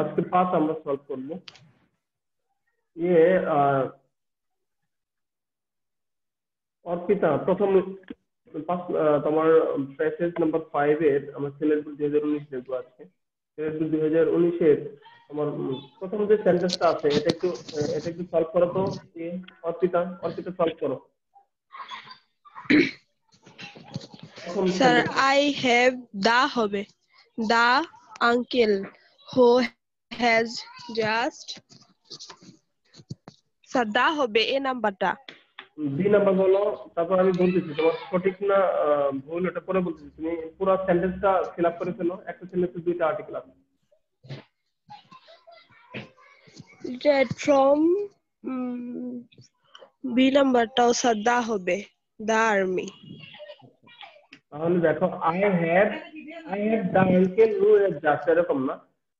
আজকে 5 আমরা সলভ করব। ইয়ে অর্পিতা প্রথম তোমার প্যাসেজ নাম্বার 5 এর আমরা সিলেবাস 2019 দেখবো আজকে। সিলেবাস 2019 এর তোমার প্রথম যে সেন্টেন্সটা আছে এটা একটু সলভ করো তো। অর্পিতা সলভ করো। Sir, I have the হবে the uncle who has just sir the হবে এই নাম্বারটা বি নাম্বার বলো, তারপর আমি বলতেছি তোমার সঠিক না ভুল এটা পরে বলতেছি। তুমি পুরো সেন্টেন্সটা ফিল আপ করে ফেলো। একটা সেন্টেন্সে দুইটা আর্টিকেল আছে। read from B নাম্বারটাও sir the হবে the army। তাহলে দেখো I have the uncle who has just, এরকম না।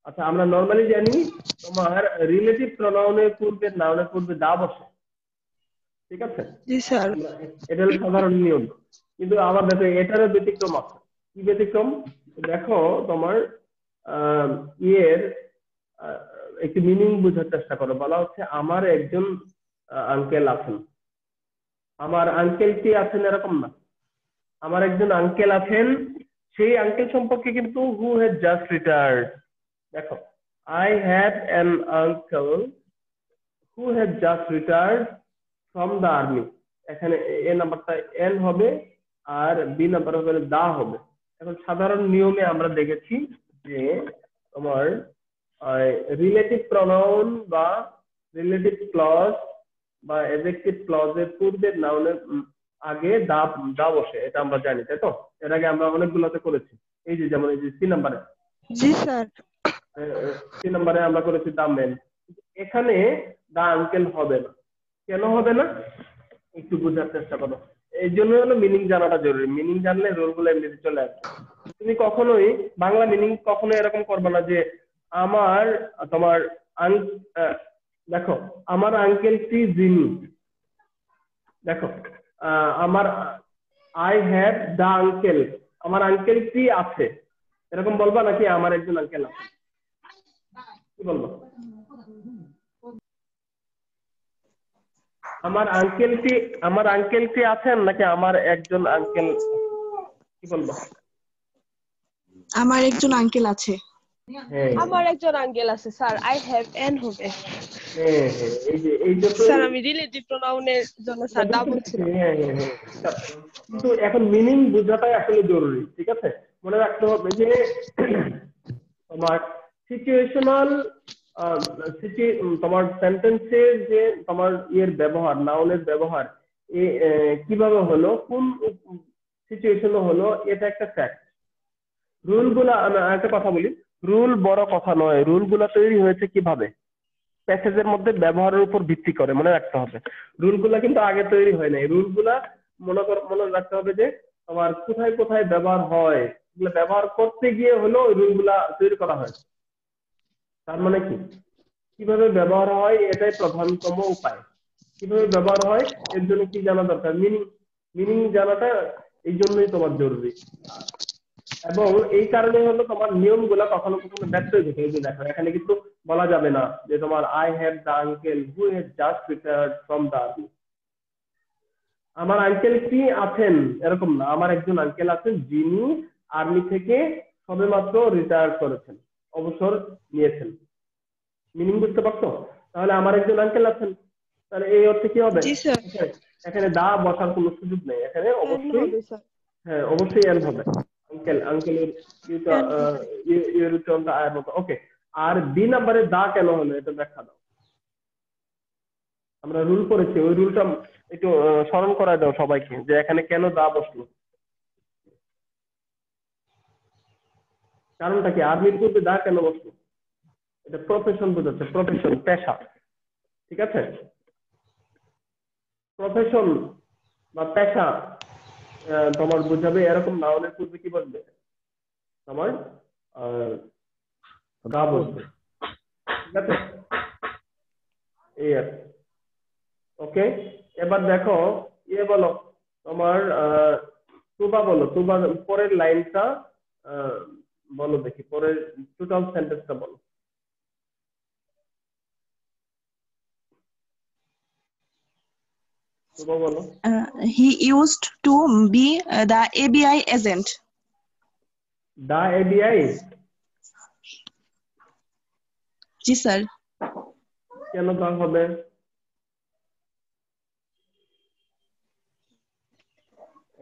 আচ্ছা, আমরা নরমালি জানি তোমার রিলেটিভ প্রোনাউনের পূর্বে নাউনের পূর্বে দা বসে, ঠিক আছে? জি স্যার। এটা হলো সাধারণ নিয়ম। কিন্তু আবার দেখো এটারও ব্যতিক্রম আছে। কি ব্যতিক্রম? দেখো তোমার ইয়ের একটি মিনিং বোঝার চেষ্টা করো। বলা হচ্ছে আমার একজন আঙ্কেল আছেন। আমার আঙ্কেল কি আছেন এরকম না, আমার একজন আঙ্কেল আছেন। সেই আঙ্কেল সম্পর্কে কিন্তু হু হ্যাজ জাস্ট রিটায়ার্ড। দেখো I have an uncle who has just retired from the army. এখানে এ নাম্বারটা এন হবে আর বি নাম্বার হবে দা হবে। এখন সাধারণ নিয়মে আমরা দেখেছি যে তোমার রিলেটিভ প্রনাউন বা রিলেটিভ ক্লজ বা অ্যাডজেক্টিভ ক্লজের পূর্বের নাউনের আগে দা দা বসে, এটা আমরা জানি, তাই তো? এর আগে আমরা অনেকগুলোতে করেছি। এই যে যেমন এই যে সি নাম্বারে, জি স্যার, সি নাম্বারে আমরা করেছি দা মেন। এখানে দা আঙ্কেল হবে না। কেন হবে না একটু বোঝার চেষ্টা করো। এই জন্য হলো মিনিং জানাটা জরুরি। মিনিং জানলে রোলগুলো এমনিতে চলে আসবে। তুমি কখনোই বাংলা মিনিং কখনো এরকম করবে না যে আমার তোমার দেখো আমার আঙ্কেলটি যিনি, দেখো আমার আই হ্যাভ দা আঙ্কেল, আমার আঙ্কেলটি আছে, এরকম বলবা নাকি আমার একজন আঙ্কেল আছে? কি বলবো? আমার আঙ্কেলটি আছেন নাকি আমার একজন আঙ্কেল? কি বলবো? আমার একজন আঙ্কেল আছে। আমার একজন আঙ্কেল আছে স্যার। আই হ্যাভ এন হবে। এই যে স্যার আমি রিলেটিভ প্রোনাউনের জন্য স্যার দা বলছিলাম। কিন্তু এখন মিনিং বোঝাটাই আসলে জরুরি, ঠিক আছে? মনে রাখতে হবে যে তোমার সিচুয়েশনাল তোমার সেন্টেন্সের যে তোমার ইয়ের ব্যবহার, নাউনের ব্যবহার কিভাবে হলো, কোন সিচুয়েশনে হলো, এটা একটা ফ্যাক্ট। রুলগুলা, আমি একটা কথা বলি, রুল বড় কথা নয়। রুলগুলা তৈরি হয়েছে কিভাবে? প্যাসেজের মধ্যে ব্যবহারের উপর ভিত্তি করে, মনে রাখতে হবে। রুলগুলা কিন্তু আগে তৈরি হয় নাই। রুলগুলা মনে রাখতে হবে যে তোমার কোথায় কোথায় ব্যবহার হয়, এগুলো ব্যবহার করতে গিয়ে হলো ওই রুলগুলা তৈরি করা হয়। তার মানে কি, কিভাবে ব্যবহার হয় এটাই প্রধানতম উপায়। কিভাবে ব্যবহার হয় এর জন্য কি জানা দরকার? মিনিং জানাটা এই জন্যই তোমার জরুরি। এবং এই কারণে হলো তোমার নিয়মগুলা কখনো কখনো ব্যর্থ হয়ে যেতে। এই যে দেখো এখানে কিন্তু বলা যাবে না যে তোমার I have the uncle who has just retired from the army. আমার আঙ্কেল কি আছেন এরকম না, আমার একজন আঙ্কেল আছেন যিনি আর্মি থেকে সবেমাত্র রিটায়ার করেছেন, অবসর নিয়েছেন। মিনিং বুঝতে পারছো? তাহলে আমার একজন আঙ্কেল আছেন, তাহলে এই অর্থে কি হবে? এখানে দা বসার কোনো সুযোগ নেই। এখানে অবশ্যই অবশ্যই এন হবে। আঙ্কেলের আয়ের মতো। ওকে, আর বি নাম্বারে দা কেন হলো এটা ব্যাখ্যা দাও। আমরা রুল করেছি, ওই রুলটা একটু স্মরণ করায় দাও সবাইকে যে এখানে কেন দা বসলো। কারণটা কি? আর্মির পূর্বে দা কেন বসলো? এটা প্রফেশন বোঝাচ্ছে, প্রফেশন, পেশা, ঠিক আছে? প্রফেশন বা পেশা তোমার বোঝাবে এরকম নাউনের পূর্বে কি বলবে? তোমার দা বসবে, ঠিক আছে? এই আর ওকে। এবার দেখো ইয়ে বলো, তোমার তুবা বলো। তুবা পরের লাইনটা বলো দেখি, পরের টোটাল সেন্টেন্সটা বলো। তোমরা বলো। He used to be the ABI agent. The ABI জি স্যার। কেন দা হবে?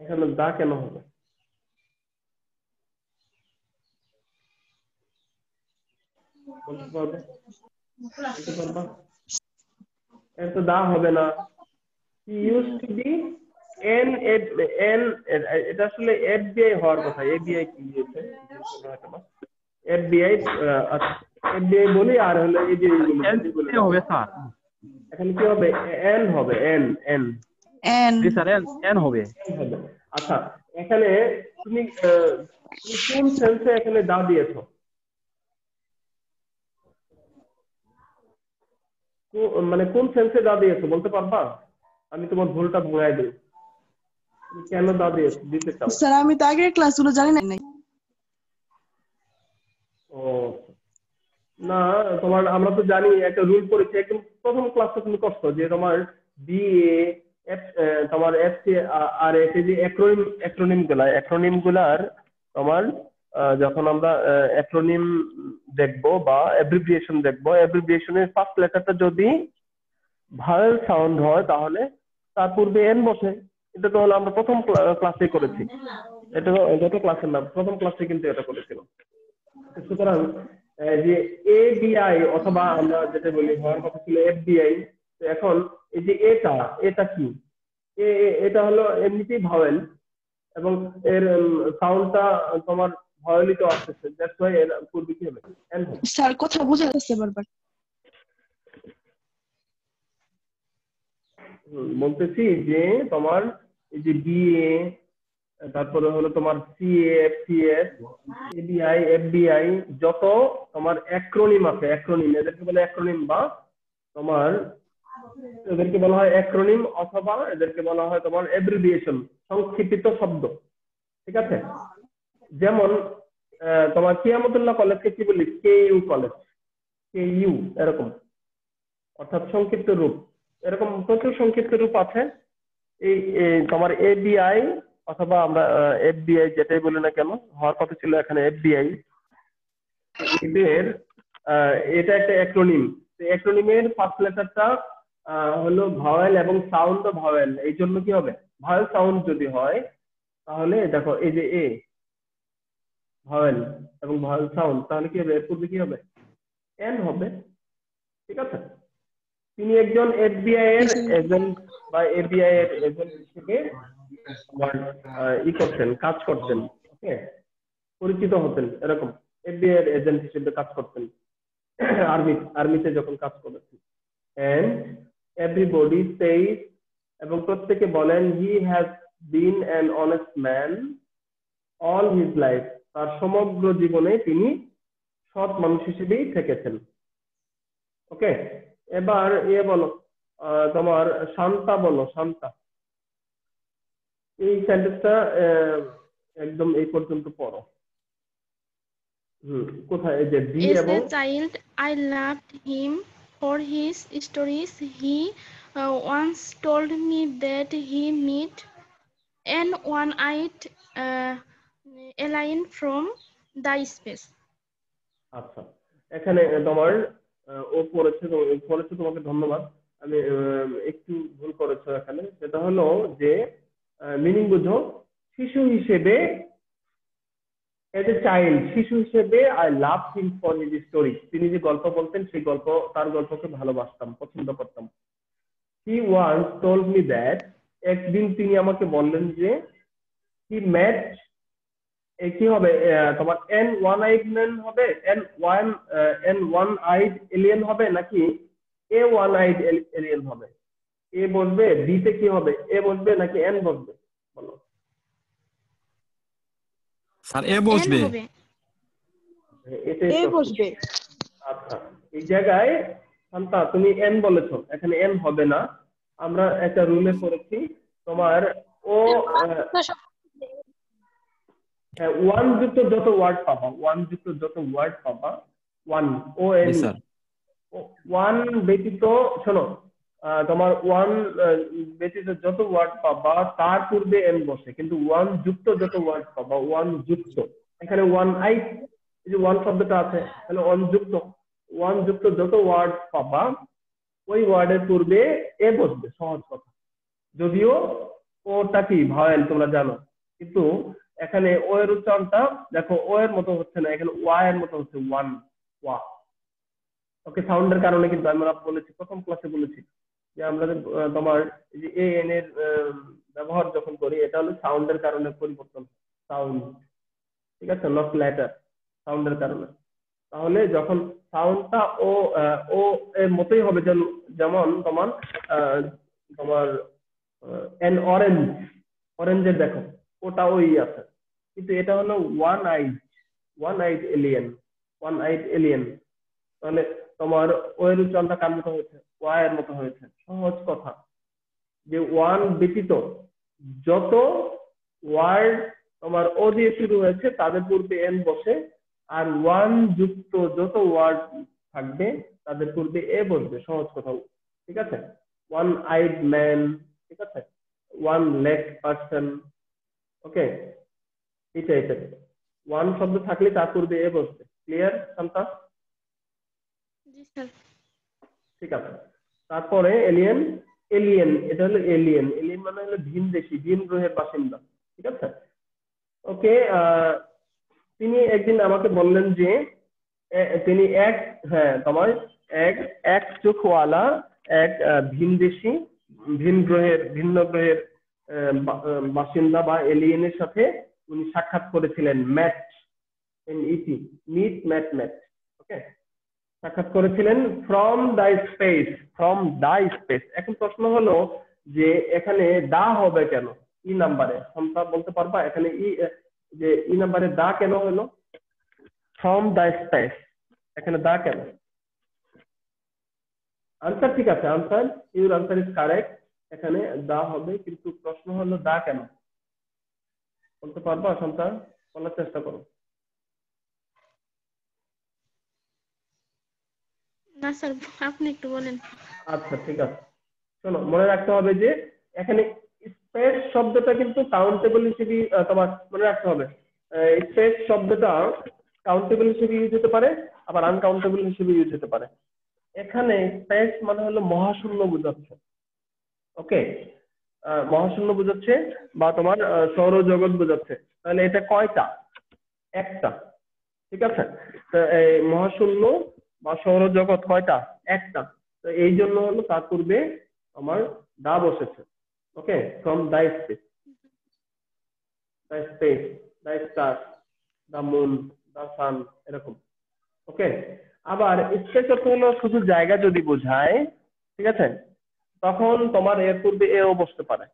এখানে দা কেন হবে? বলতে পারবে? বলতে পারবা? এর তো দা হবে না। He use to be an an এটা আসলে এফবিআই হওয়ার কথা। এবিআই কি হয়েছে এফবিআই। এফবিআই বলি আর হলো এবিআই বলি বলে হবে স্যার। এখানে কি হবে? এন হবে। N N And G sir N হবে। হবে। আচ্ছা এখানে তুমি কোন সেন্সে এখানে দা দিয়েছো? মানে কোন সেন্সে দা দিয়েছো বলতে পারবা? আমি তোমার ভুলটা ভুলাই দিই। তুমি কেন দা দিতে চাও? স্যার আমি তো আগের ক্লাসগুলো জানি না। ও না, তোমার আমরা তো জানি একটা রুল পড়েছি একদম প্রথম ক্লাসে তুমি করছো যে তোমার বিএ তোমার এফসি আর এফ যে অ্যাক্রোনিম গুলার তোমার যখন আমরা অ্যাক্রোনিম দেখবো বা অ্যাব্রিভিয়েশন দেখবো, অ্যাব্রিভিয়েশনের ফার্স্ট লেটারটা যদি ভাওয়েল সাউন্ড হয় তাহলে তার পূর্বে এন বসে। এটা তো হলো আমরা প্রথম ক্লাসে করেছি। এটা গত ক্লাসের নাম, প্রথম ক্লাসে কিন্তু এটা করেছিল। সুতরাং যে এবিআই অথবা আমরা যেটা বলি হওয়ার কথা ছিল এফবিআই, এখন এই যে এটা কি? এটা হলো এমনিতেই ভাওয়েল এবং এর সাউন্ডটা তোমার ভাওয়েলই তো আসছে। দ্যাটস ওয়াই এর পূর্বে কি হবে? এন হবে। স্যার কথা বোঝা যাচ্ছে বারবার। বলতেছি যে তোমার এই যে বিএ, তারপরে হলো তোমার সিএ এফসিএস এবিআই এফবিআই যত তোমার অ্যাক্রোনিম আছে, অ্যাক্রোনিম এদেরকে বলে অ্যাক্রোনিম বা তোমার এদেরকে বলা হয় অ্যাক্রোনিম অথবা এদেরকে বলা হয় তোমার অ্যাব্রিভিয়েশন, সংক্ষিপ্ত শব্দ। ঠিক আছে? যেমন তোমার কিয়ামতুল্লাহ কলেজকে কি বলি? কেইউ কলেজ, কেইউ এরকম, অর্থাৎ সংক্ষিপ্ত রূপ। এরকম প্রচুর সংক্ষিপ্ত রূপ আছে। এই তোমার এবিআই অথবা আমরা এফবিআই যেটাই বলি না কেন, হওয়ার কথা ছিল এখানে এফবিআই। এদের এটা একটা অ্যাক্রোনিম। অ্যাক্রোনিমের ফার্স্ট লেটারটা হলো ভাওয়েল এবং সাউন্ডও ভাওয়েল। এই জন্য কি হবে? ভাওয়েল সাউন্ড যদি হয় তাহলে দেখো এই যে এ ভাওয়েল এবং ভাওয়েল সাউন্ড, তাহলে কি হবে? এর পূর্বে কি হবে? এন হবে। ঠিক আছে? তিনি একজন এফবিআই এর এজেন্ট বা এফবিআই এর এজেন্ট হিসেবে কাজ করতেন। ওকে, পরিচিত হতেন এরকম। এফবিআই এর এজেন্ট হিসেবে কাজ করতেন আর্মিতে যখন কাজ করেছেন। এন্ড এভরিবডি সেইজ, এবং প্রত্যেকে বলেন he has been an honest man all his life, তার সমগ্র জীবনে তিনি সৎ মানুষ হিসেবেই থেকেছেন। ওকে, এবার বলো তোমার শান্তা বলো। শান্তা, এই সেন্টেন্সটা একদম এই পর্যন্ত পড়ো। কোথায়? এই যে বি As এবং a child, I loved him for his stories. He once told me that he met an one-eyed alien from the space. আচ্ছা, এখানে তোমার ও পড়েছে তোমাকে ধন্যবাদ। আমি একটু ভুল করেছো এখানে। সেটা হলো যে মিনিং বুঝো, শিশু হিসেবে এজ এ চাইল্ড, শিশু হিসেবে I love him for his story, তিনি যে গল্প বলতেন সেই তার গল্পকে ভালোবাসতাম, পছন্দ করতাম। হি ওয়ান্স টোল্ড মি দ্যাট, একদিন তিনি আমাকে বললেন যে হি মেট, কি হবে তোমার এন ওয়ান আইড ম্যান হবে, এন ওয়ান আইড এলিয়েন হবে নাকি এ ওয়ান আইড এলিয়েন হবে? এ বসবে, বিতে কি হবে? এ বসবে নাকি এন বসবে? বলো। স্যার এ বসবে। এটাই এ তো বসবে। আচ্ছা, এই জায়গায় শান্তা তুমি এন বলেছো, এখানে এন হবে না। আমরা একটা রুলে পড়েছি তোমার ও ওয়ান যুক্ত যত ওয়ার্ড পাবা, ওয়ান ও এন, ওয়ান ব্যতীত, শোনো, তোমার ওয়ান ব্যতীত যত ওয়ার্ড পাবা তার পূর্বে এন বসে, কিন্তু ওয়ান যুক্ত যত ওয়ার্ড পাবা, ওয়ান যুক্ত, এখানে ওয়ান আইট, এই যে ওয়ান শব্দটা আছে তাহলে ওয়ান যুক্ত যত ওয়ার্ড পাবা ওই ওয়ার্ডের পূর্বে এ বসবে, সহজ কথা। যদিও ওটা কি ভাওয়েল তোমরা জানো, কিন্তু এখানে ও এর উচ্চারণটা দেখো ও এর মতো হচ্ছে না, এখানে ওয়া এর মতো হচ্ছে, ওয়ান ওয়া। ওকে, সাউন্ডের কারণে, কিন্তু আমরা বলেছি প্রথম ক্লাসে বলেছি যে আমরা তোমার এই যে এ এন এর ব্যবহার যখন করি এটা হলো সাউন্ডের কারণে পরিবর্তন, সাউন্ড, ঠিক আছে, নট লেটার, সাউন্ডের কারণে। তাহলে যখন সাউন্ডটা ও ও এর মতোই হবে, যেমন তোমার তোমার এন অরেঞ্জ, অরেঞ্জের দেখো ওটা ওই আছে, কিন্তু এটা হলো ওয়ান আইড এলিয়েন। তাহলে তোমার ও এর উচ্চারণটা কার মতো হয়েছে, ওয়া এর মতো হয়েছে। সহজ কথা যে ওয়ান ব্যতীত যত ওয়ার্ড তোমার ও দিয়ে শুরু হয়েছে তাদের পূর্বে এন বসে, আর ওয়ান যুক্ত যত ওয়ার্ড থাকবে তাদের পূর্বে এ বসবে, সহজ কথা, ঠিক আছে। ওয়ান আইড ম্যান, ঠিক আছে, ওয়ান লেগ পার্সন, ওকে, এটা ওয়ান শব্দ থাকলে তার পূর্বে এ বসবে। ক্লিয়ার শান্তা? জি স্যার। ঠিক আছে। তারপরে এলিয়েন, এটা হলো এলিয়েন মানে হলো ভিনদেশী, ভিন গ্রহের বাসিন্দা, ঠিক আছে। ওকে, তিনি একদিন আমাকে বললেন যে তিনি তোমার এক চোখওয়ালা এক ভিনদেশী, ভিন্ন গ্রহের বাসিন্দা বা এলিয়েনের সাথে উনি সাক্ষাৎ করেছিলেন, ম্যাট, ওকে, সাক্ষাৎ করেছিলেন ফ্রম দা স্পেস। এখন প্রশ্ন হলো যে এখানে দা হবে কেন ই নাম্বারে, তোমরা বলতে পারবা এখানে ই নাম্বারে দা কেন হলো? ফ্রম দা স্পেস, এখানে দা কেন? আনসার ঠিক আছে, ইউর আনসার ইজ কারেক্ট, এখানে দা হবে, কিন্তু প্রশ্ন হলো দা কেন? বলতে পারবা সন্তান? বলার চেষ্টা করো। না স্যার, আপনি একটু বলেন। আচ্ছা ঠিক আছে, শোনো, মনে রাখতে হবে যে এখানে স্পেস শব্দটা কিন্তু কাউন্টেবল হিসেবে তোমার মনে রাখতে হবে। স্পেস শব্দটা কাউন্টেবল হিসেবে ইউজ হতে পারে, আবার আনকাউন্টেবল হিসেবে ইউজ হতে পারে। এখানে স্পেস মানে হলো মহাশূন্য বোঝাচ্ছে, ওকে, মহাশূন্য বোঝাচ্ছে বা তোমার সৌরজগৎ বোঝাচ্ছে। তাহলে এটা কয়টা? একটা, ঠিক আছে। তো এই মহাশূন্য বা সৌরজগৎ কয়টা? একটা। তো এই জন্য হলো তার পূর্বে আমার দা বসেছে, okay, from the space, the star, the moon, the sun, এরকম, ওকে। আবার স্পেস অর্থ হলো শুধু জায়গা যদি বোঝায়, ঠিক আছে, তখন তোমার এর পূর্বে এও বসতে পারে।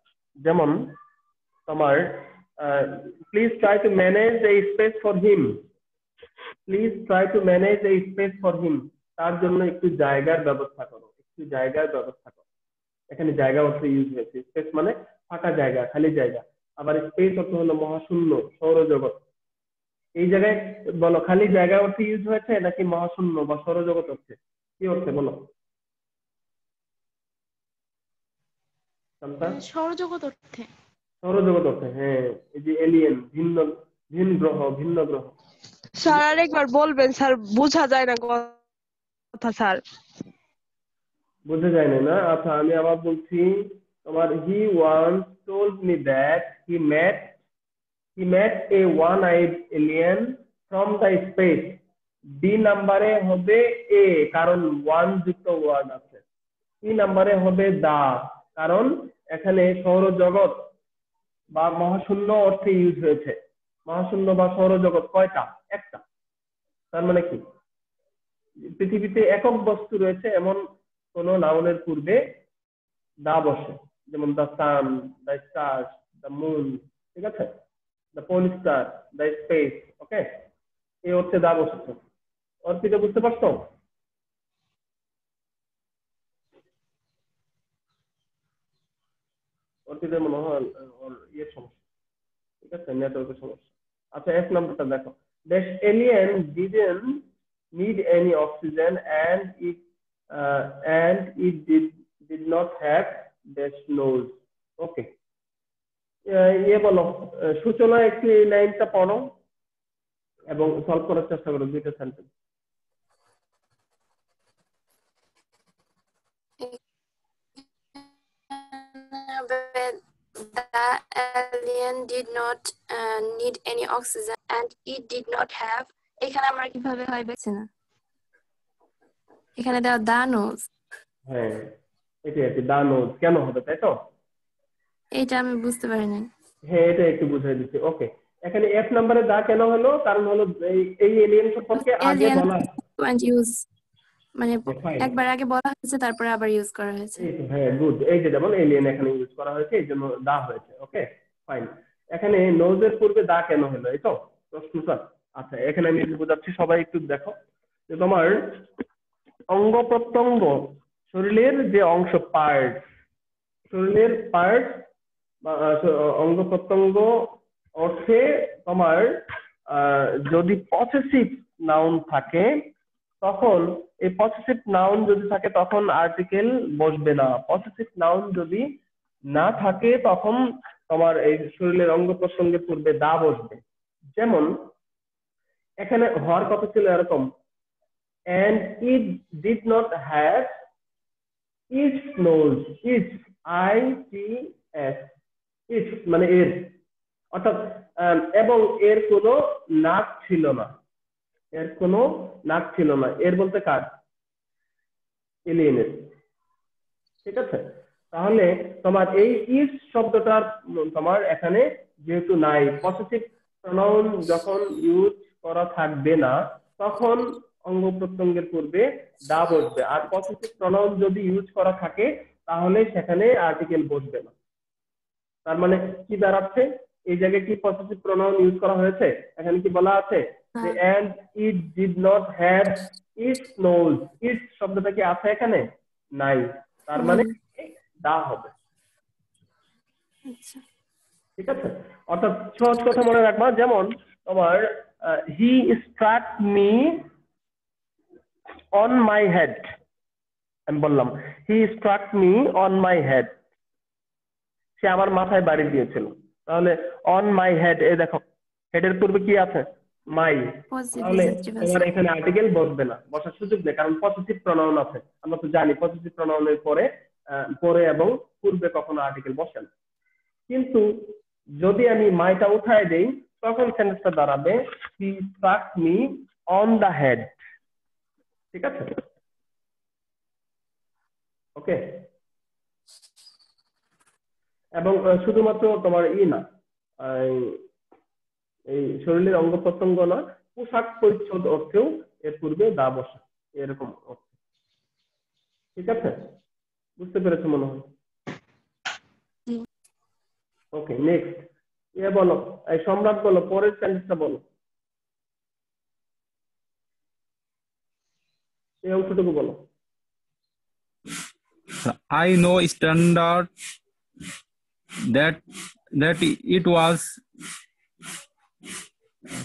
যেমন তোমার please try to manage A space for him, তার জন্য একটু জায়গার ব্যবস্থা করো, এখানে জায়গা অর্থ ইউজ হয়েছে। স্পেস মানে ফাঁকা জায়গা, খালি জায়গা। আবার স্পেস অর্থ হলো মহাশূন্য, সৌরজগৎ। এই জায়গায় বলো খালি জায়গা অর্থে ইউজ হয়েছে নাকি মহাশূন্য বা সৌরজগৎ অর্থে? কি অর্থে বলো? সৌরজগৎ অর্থে। সৌরজগৎ অর্থে, হ্যাঁ। এই যে এলিয়েন, ভিন্ন গ্রহ। স্যার আরেকবার বলবেন স্যার, বোঝা যায় না কথা স্যার। বুঝতে যায়নি না? আচ্ছা, আমি আবার বলছি তোমার he once told me that he met a one-eyed alien from the space. B নাম্বারে হবে এ, কারণ ওয়ান যুক্ত ওয়ার্ড আছে। সি নাম্বারে হবে দা, কারণ এখানে সৌরজগৎ বা মহাশূন্য অর্থে ইউজ হয়েছে। মহাশূন্য বা সৌরজগৎ কয়টা? একটা। তার মানে কি পৃথিবীতে একক বস্তু রয়েছে এমন কোন নাউনের পূর্বে দা বসে, যেমন the sun, the stars, the moon, ঠিক আছে, the pole star, the space, okay, এই অর্থে দা বসেছে। অর্থটা বুঝতে পারছো? অর্থটা মনে হয় ওর ইয়ের সমস্যা, ঠিক আছে, নেটওয়ার্কের সমস্যা। আচ্ছা, এক নম্বরটা দেখো, this alien didn't need any oxygen and it did did not have dash nose. Okay. ये বলো সূচনা একটু এই লাইনটা পড়ো এবং সলভ করার চেষ্টা করো দুইটা sentence. The alien did not need any oxygen and it did not have. এখানে আমরা কিভাবে হয় বেছে না, এখানে দেওয়া the nose। হ্যাঁ এটা দা নোজ কেন হবে তাই তো? এটা আমি বুঝতে পারি না। হ্যাঁ এটা একটু বুঝাই দিচ্ছি। ওকে, এখানে এফ নম্বরে দা কেন হলো? কারণ হলো এই এলিয়েন সম্পর্কে আগে বলা মানে একবার আগে বলা হয়েছে তারপরে আবার ইউজ করা হয়েছে। হ্যাঁ গুড, এই যে যেমন এলিয়েন এখানে ইউজ করা হয়েছে এই জন্য দা হয়েছে। ওকে ফাইন, এখানে নোজের পূর্বে দা কেন হলো এই তো প্রশ্নটা। আচ্ছা এখানে আমি বোঝাচ্ছি, সবাই একটু দেখো যে তোমার অঙ্গ প্রত্যঙ্গ শরীরের যে অংশ পার্ট, শরীরের পার্ট বা অঙ্গ প্রত্যঙ্গ অর্থে তোমার যদি পসেসিভ নাউন থাকে তখন এই পসেসিভ নাউন যদি থাকে তখন আর্টিকেল বসবে না। পসেসিভ নাউন যদি না থাকে তখন তোমার এই শরীরের অঙ্গ প্রত্যঙ্গের পূর্বে দা বসবে। যেমন এখানে হওয়ার কথা ছিল এরকম, and it did not have its nose, its I-T-S, its মানে এর, অর্থাৎ এবং এর কোনো নাক ছিল না, এর কোনো নাক ছিল না। এর বলতে কার? এলিয়েনের। ঠিক আছে, তাহলে তোমার এই ইজ শব্দটার তোমার এখানে যেহেতু নাই, পসেসিভ প্রনাউন যখন ইউজ করা থাকবে না তখন অঙ্গ প্রত্যঙ্গের পূর্বে দা বসবে। আর পসেসিভ প্রনাউন যদি ইউজ করা থাকে তাহলে সেখানে আর্টিকেল বসবে না। তার মানে কি দাঁড়াচ্ছে, এই জায়গায় কি পসেসিভ প্রনাউন ইউজ করা হয়েছে? এখানে কি বলা আছে যে and it did not have its nose, its শব্দটা কি আছে এখানে? নাই, তার মানে দা হবে। ঠিক আছে, অর্থাৎ সহজ কথা মনে রাখবা, যেমন তোমার he struck me on my head, আমি বললাম he struck me on my head, সে আমার মাথায় বাড়ি দিয়েছিল। তাহলে on my head, এই দেখো হেডের পূর্বে কি আছে? মাই। তাহলে তোমার এখানে আর্টিকেল বসবে না, বসার সুযোগ নেই, কারণ পজিটিভ প্রনাউন আছে। আমরা তো জানি পজিটিভ প্রনাউনের পরে এবং পূর্বে কখনো আর্টিকেল বসে না। কিন্তু যদি আমি মাইটা উঠায় দেই তখন সেন্টেন্সটা দাঁড়াবে he struck me on the head। ঠিক আছে, ওকে। এবং শুধুমাত্র তোমার না এই শরীরের অঙ্গ প্রত্যঙ্গ না, পোশাক পরিচ্ছদ অর্থেও এর পূর্বে দা বসা, এরকম অর্থ। ঠিক আছে, বুঝতে পেরেছো মনে হয়? ওকে নেক্সট, বলো এই সম্রাট বলো, পরের সেন্টেন্সটা বলো, এই অংশটুকু বলো। I know standard that it was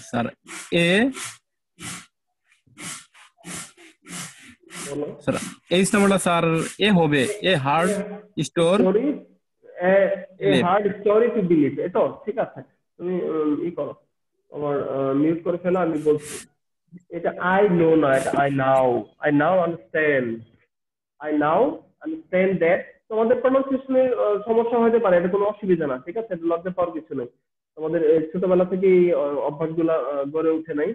sir a sir এই নাম্বারটা স্যার এ হবে a hard story hard story to believe. এতো ঠিক আছে, তুমি করো, আমার মিউট করে ফেলো, আমি বলছি। এটা আই নো না, এটা আই নাও আন্ডারস্ট্যান্ড দ্যাট। তোমাদের প্রনাউন্সিয়েশনের সমস্যা হতে পারে, এটা কোনো অসুবিধা না। ঠিক আছে, লজ্জা পাওয়ার কিছু নেই। তোমাদের ছোটবেলা থেকেই অভ্যাসগুলা গড়ে উঠে নাই।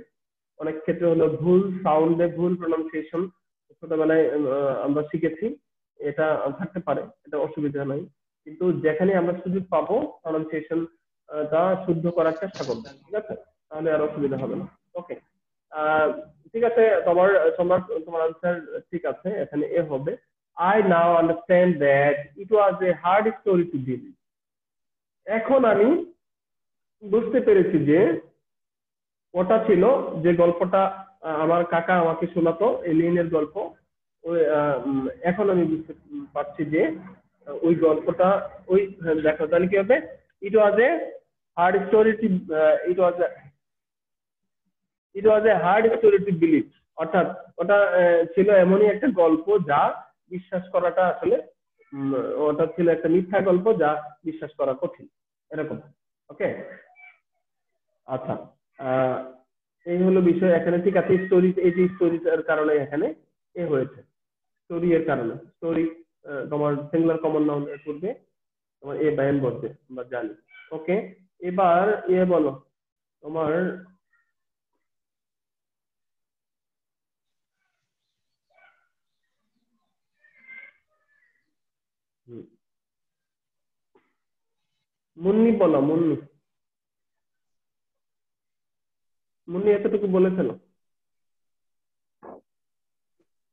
অনেক ক্ষেত্রে হলো ভুল সাউন্ডে ভুল প্রনাউন্সিয়েশন ছোটবেলায় আমরা শিখেছি, এটা থাকতে পারে, এটা অসুবিধা নাই। কিন্তু যেখানে আমরা সুযোগ পাবো প্রনাউন্সিয়েশন টা শুদ্ধ করার চেষ্টা করবো। ঠিক আছে, তাহলে আর অসুবিধা হবে না। ওকে ঠিক আছে, তোমার আনসার ঠিক আছে, এখানে এ হবে। I now understand that it was a hard story to believe. এখন আমি বুঝতে পেরেছি যে ওটা ছিল যে গল্পটা আমার কাকা আমাকে শোনাতো, এলিয়েনের গল্প। এখন আমি বুঝতে পারছি যে ওই গল্পটা দেখো তাহলে কি হবে, it was a hard story to believe, অর্থাৎ ওটা ছিল এমনই একটা গল্প যা বিশ্বাস করাটা আসলে ওটা ছিল একটা মিথ্যা গল্প যা বিশ্বাস করা কঠিন, এরকম। ওকে, আচ্ছা, এই হলো বিষয় এখানে, ঠিক আছে। স্টোরি, এই যে স্টোরির কারণে এখানে এ হয়েছে, স্টোরি এর কারণে। স্টোরি তোমার সিঙ্গুলার কমন নাউন এর পূর্বে তোমার এ বায়ান বলতে আমরা জানি। ওকে, এবার এ বলো তোমার মুন্নি বলো, মুন্নি। মুন্নি এতটুকু বলে ফেলো।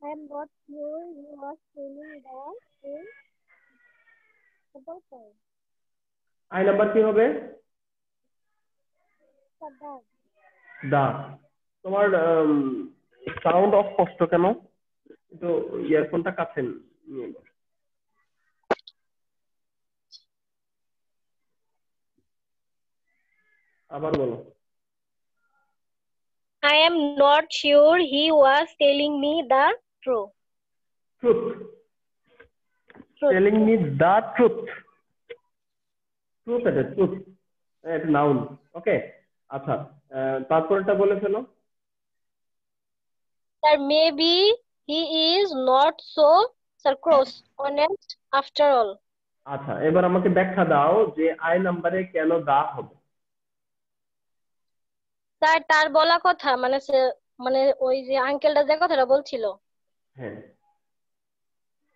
I am not sure he was telling the about time. I number কি হবে? দা। তোমার সাউন্ড অফ কষ্ট কেন? তো ইয়ারফোনটা কাছে নিয়ে নাও। আবার বলো। I am not sure he was telling me the truth. Truth. Telling me the truth. Truth এটা truth, এটা নাউন। ওকে, আচ্ছা, তারপরটা বলে ফেলো। Sir, maybe he is not so sucrose honest after all. আচ্ছা, এবার আমাকে ব্যাখ্যা দাও যে আই নাম্বারে কেন দা হবে? স্যার তার বলা কথা মানে মানে ওই যে আঙ্কেলটা যে কথাটা বলছিল, হ্যাঁ,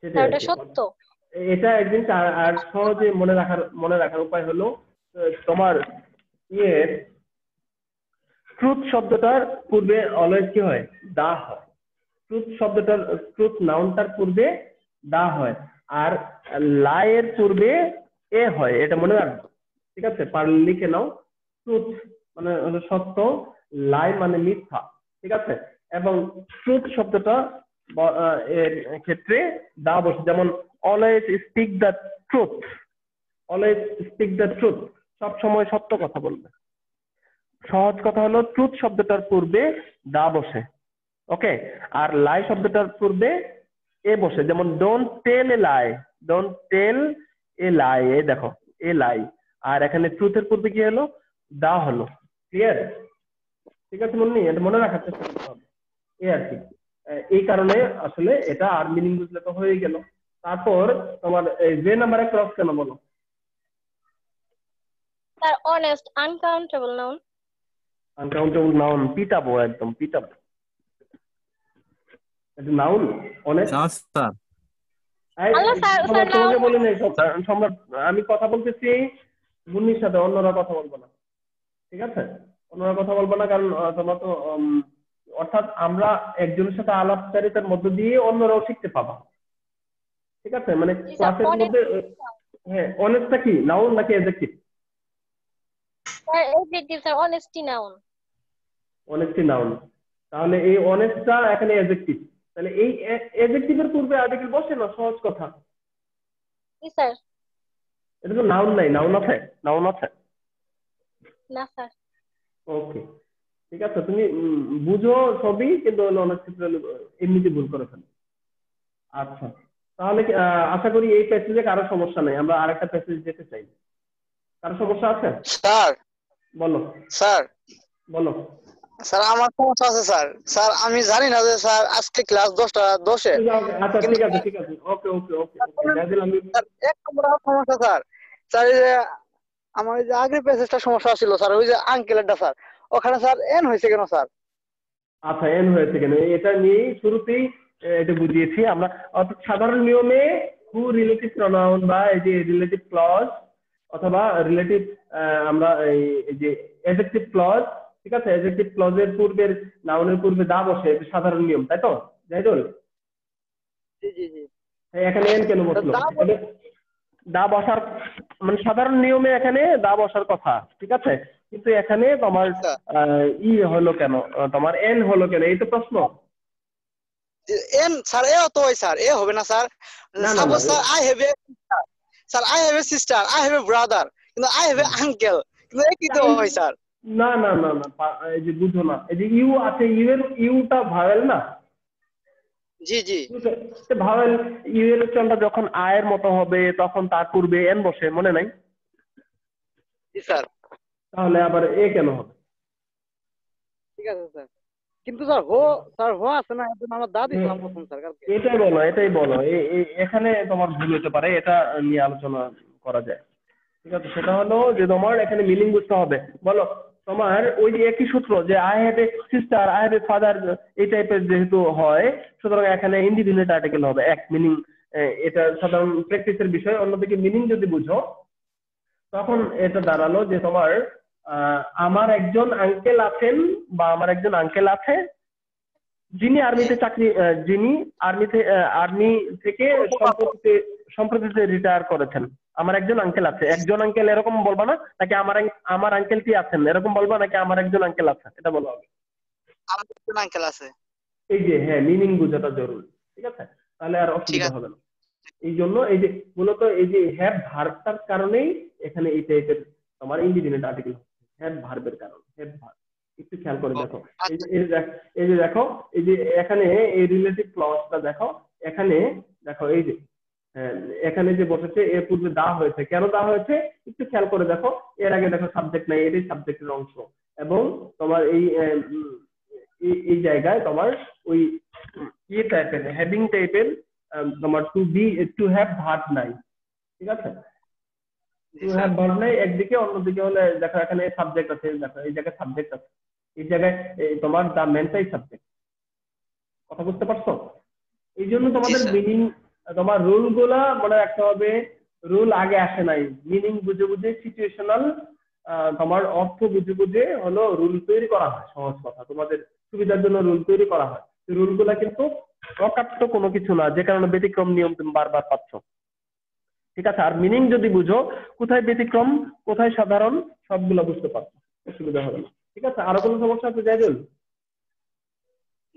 স্যার ওটা সত্য। এটা একদিন আর সহজে মনে রাখার উপায় হলো তোমার ট্রুথ শব্দটার পূর্বে অলওয়েজ কি হয়? দা হয়। ট্রুথ শব্দটার, ট্রুথ নাউনটার পূর্বে দা হয়, আর লাইয়ের পূর্বে এ হয়, এটা মনে রাখবো, ঠিক আছে? পারলে লিখে নাও। ট্রুথ মানে হলো সত্য, লাই মানে মিথ্যা, ঠিক আছে? এবং ট্রুথ শব্দটা এর ক্ষেত্রে দা বসে, যেমন always speak the truth, always speak the truth, সব সময় সত্য কথা বলবে। সহজ কথা হলো ট্রুথ শব্দটার পূর্বে দা বসে, ওকে? আর লাই শব্দটার পূর্বে এ বসে, যেমন don't tell A lie, don't tell এ লাই, এই দেখো এ লাই। আর এখানে ট্রুথের পূর্বে কি হলো? দা হলো। ক্লিয়ার? ঠিক আছে মুন্নি, এটা মনে রাখার চেষ্টা করতে হবে, এই আর কি। এই কারণে আসলে এটা আর মিনিং বুঝলে তো হয়ে গেল। তারপর তোমার যে নাম্বারে ক্রস কেন বলো? Sir honest uncountable noun. Uncountable noun পিটাবো, একদম পিটাবো। এটা নাউন অনেস্ট। স্যার তোমাকে বলে নেই সম্রাট, আমি কথা বলতেছি মুন্নির সাথে, অন্যরা কথা বলবো না, ঠিক আছে? অন্যরা কথা বলবো না, কারণ তোমরা তো অর্থাৎ আমরা একজনের সাথে আলাপচারিতার মধ্য দিয়ে অন্যরাও শিখতে পাবা, ঠিক আছে? মানে ক্লাসের মধ্যে। হ্যাঁ, অনেস্টটা কি নাউন নাকি adjective? Sir adjective sir, honesty noun. Honesty noun, তাহলে এই অনেস্টটা এখানে অ্যাডজেক্টিভ, তাহলে এই অ্যাডজেক্টিভের পূর্বে আর্টিকেল বসে না, সহজ কথা। জি স্যার। এটা তো নাউন নাই, নাউন আছে? নাউন আছে না স্যার। ওকে, ঠিক আছে, তুমি বুঝো সবই, কিন্তু অনেক ক্ষেত্রে এমনিতে ভুল করে ফেলো। আচ্ছা, তাহলে আশা করি এই প্যাসেজে কারো সমস্যা নেই, আমরা আরেকটা প্যাসেজ যেতে চাই। কারো সমস্যা আছে? স্যার বলো। স্যার বলো। স্যার আমার সমস্যা আছে স্যার। স্যার আমি জানি না যে স্যার আজকে ক্লাস 10:10 আচ্ছা, ঠিক আছে, ঠিক আছে, ওকে ওকে ওকে আমি এক নম্বর সমস্যা স্যার। স্যার এই যে আমার এই যে আগের প্যাসেজটা সমস্যা ছিল স্যার, ওই যে আঙ্কেলটা স্যার, ওখানে স্যার এন হয়েছে কেন স্যার? আচ্ছা, এন হয়েছে কেন এটা নিয়ে শুরুতেই এটা বুঝিয়েছি আমরা। অর্থাৎ সাধারণ নিয়মে হু রিলেটিভ প্রনাউন বা এই যে রিলেটিভ ক্লজ অথবা রিলেটিভ আমরা এই যে অ্যাডজেক্টিভ ক্লজ, ঠিক আছে? অ্যাডজেক্টিভ ক্লজের পূর্বের নাউনের পূর্বে দা বসে, এটা সাধারণ নিয়ম, তাই তো জাহিদুল? জি জি জি। এখানে এন কেন বসলো? দা বসার মানে সাধারণ নিয়মে এখানে দা বসার কথা, ঠিক আছে? কিন্তু এখানে তোমার ই হলো কেন, তোমার এন হলো কেন, এই তো প্রশ্ন। এন স্যার এ তো হয় স্যার, এ হবে না sir. Suppose sir I have a sir, I have a sister, I have a brother, কিন্তু আই হ্যাভ এ আঙ্কেল, কিন্তু একই তো হয় স্যার। না না না না, এই যে বুঝো না, এই যে ইউ আছে, ইউ এর ইউটা ভাওয়েল না? জি জি ভাওয়েল ইউ এর উচ্চারণটা যখন আ এর মতো হবে তখন তার পূর্বে এন বসে, মনে নাই? জি স্যার। তাহলে আবার এ কেন হবে? ঠিক আছে স্যার, কিন্তু স্যার হো আছে না, একদম আমার দাদি ইসলাম প্রথম স্যার কালকে। এটাই বলো এখানে তোমার ভুল হতে পারে, এটা নিয়ে আলোচনা করা যায়। ঠিক আছে, সেটা হলো যে তোমার এখানে মিনিং বুঝতে হবে। বলো তোমার ওই যে একই সূত্র যে I have a sister, I have a father, এই টাইপের যেহেতু হয়, সুতরাং এখানে ইন্ডিপেন্ডেন্ট আর্টিকেল হবে এক মিনিং। এটা সাধারণ প্র্যাকটিসের বিষয়। অন্যদিকে মিনিং যদি বুঝো তখন এটা দাঁড়ালো যে তোমার আমার একজন আঙ্কেল আছেন বা আমার একজন আঙ্কেল আছে যিনি আর্মিতে যিনি আর্মি থেকে সম্প্রতিতে রিটায়ার করেছেন। আমার একজন আঙ্কেল আছে, একজন আঙ্কেল এরকম বলবা না, নাকি আমার আঙ্কেলটি আছেন এরকম বলবা, নাকি আমার একজন আঙ্কেল আছে এটা বলা হবে? আমার একজন আঙ্কেল আছে। এই যে হ্যাঁ, মিনিং বোঝাটা জরুরি। ঠিক আছে, তাহলে আর অসুবিধা হবে না। এই জন্য এই যে মূলত এই যে হ্যাভ ভার্বটার কারণেই এখানে এই টাইপের তোমার ইন্ডিপেন্ডেন্ট আর্টিকেল, হ্যাভ ভার্বের কারণে। হ্যাভ ভার্ব একটু খেয়াল করে দেখো, এই যে দেখো এই যে এখানে এই রিলেটিভ ক্লজটা দেখো, এখানে দেখো এই যে এখানে যে বসেছে এর পূর্বে দা হয়েছে, কেন দা হয়েছে একটু খেয়াল করে দেখো। এর আগে দেখো সাবজেক্ট নাই, এটাই সাবজেক্টের অংশ, এবং তোমার এই জায়গায় তোমার ওই টাইপের হ্যাভিং টাইপের তোমার টু হ্যাভ ভার্ব নাই। ঠিক আছে, টু হ্যাভ ভার্ব নাই একদিকে, অন্যদিকে হলে দেখো এখানে সাবজেক্ট আছে, দেখো এই জায়গায় সাবজেক্ট আছে, এই জায়গায় তোমার দা মেনটাই সাবজেক্ট। কথা বুঝতে পারছো? এই জন্য তোমাদের মিনিং তোমার রুল গুলা মনে রাখতে হবে। রুল আগে আসে নাই, মিনিং বুঝে বুঝে সিচুয়েশনাল তোমার অর্থ বুঝে বুঝে হলো রুল তৈরি করা হয়। সহজ কথা, তোমাদের সুবিধার জন্য রুল তৈরি করা হয়। রুল গুলা কিন্তু অকাট্য কোনো কিছু না, যে কারণে ব্যতিক্রম নিয়ম তুমি বারবার পাচ্ছ। ঠিক আছে, আর মিনিং যদি বুঝো কোথায় ব্যতিক্রম কোথায় সাধারণ সবগুলো বুঝতে পারছো, অসুবিধা হবে না। ঠিক আছে, আরো কোনো সমস্যা আছে জাইদুল?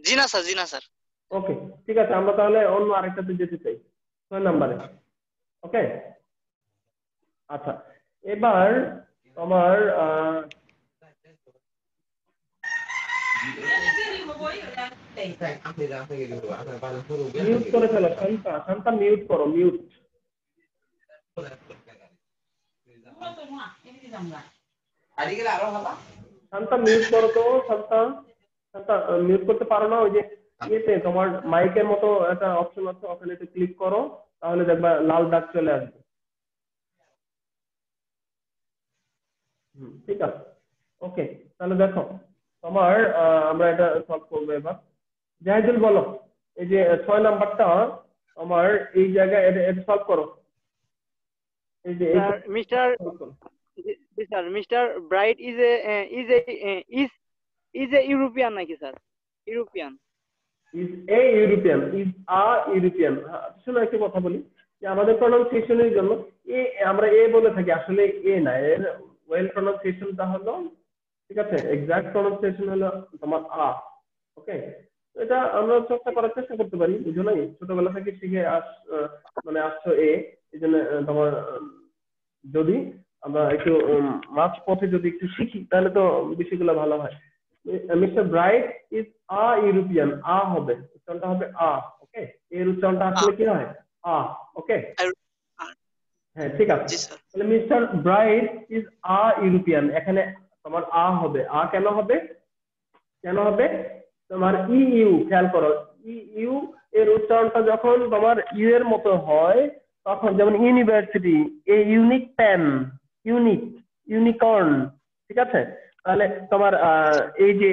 জি না স্যার, জি না স্যার। ওকে, ঠিক আছে, আমরা তাহলে অন্য আরেকটাতে যেতে চাই, 6 নম্বরে। ওকে, আচ্ছা, এবার তোমার মিউট করে ফেলো শান্তা মিউট করো, মিউট। শান্তা মিউট করো তো, শান্তা মিউট করতে পারো না? ওই যে ইয়েতে তোমার মাইকের মতো একটা অপশন আছে, ওখানে একটু ক্লিক করো, তাহলে দেখবা লাল দাগ চলে আসবে। ঠিক আছে, ওকে, তাহলে দেখো তোমার আমরা এটা সলভ করবো এবার। জাহিদুল বলো, এই যে 6 নাম্বারটা আমার এই জায়গায় এটা সলভ করো। এই যে mister Bright is a European নাকি sir? European is a European, is a European. শোনো একটা কথা বলি, যে আমাদের প্রনাউন্সিয়েশনের জন্য আমরা এ বলে থাকি, আসলে এ না, এর ওয়েল প্রনাউন্সিয়েশনটা হলো, ঠিক আছে, এক্সাক্ট প্রনাউন্সিয়েশন হলো তোমার আ। ওকে, এটা আমরা চর্চা করার চেষ্টা করতে পারি, বুঝো নাই? ছোটবেলা থেকে শিখে আসছো এ, এই জন্য তোমার যদি আমরা একটু মাঝ পথে যদি একটু শিখি তাহলে তো বিষয়গুলো ভালো হয়। Mister Bright is a European, a হবে, উচ্চারণটা হবে আ। ওকে, এর উচ্চারণটা আসলে কি হয়? আ। ওকে, হ্যাঁ ঠিক আছে, তাহলে mister Bright is a European, এখানে তোমার আ হবে। আ কেন হবে? তোমার ইউ, খেয়াল করো, ইউ এর উচ্চারণটা যখন তোমার ইউ এর মতো হয় তখন, যেমন university, a unique pen, unicorn. ঠিক আছে, তাহলে তোমার এই যে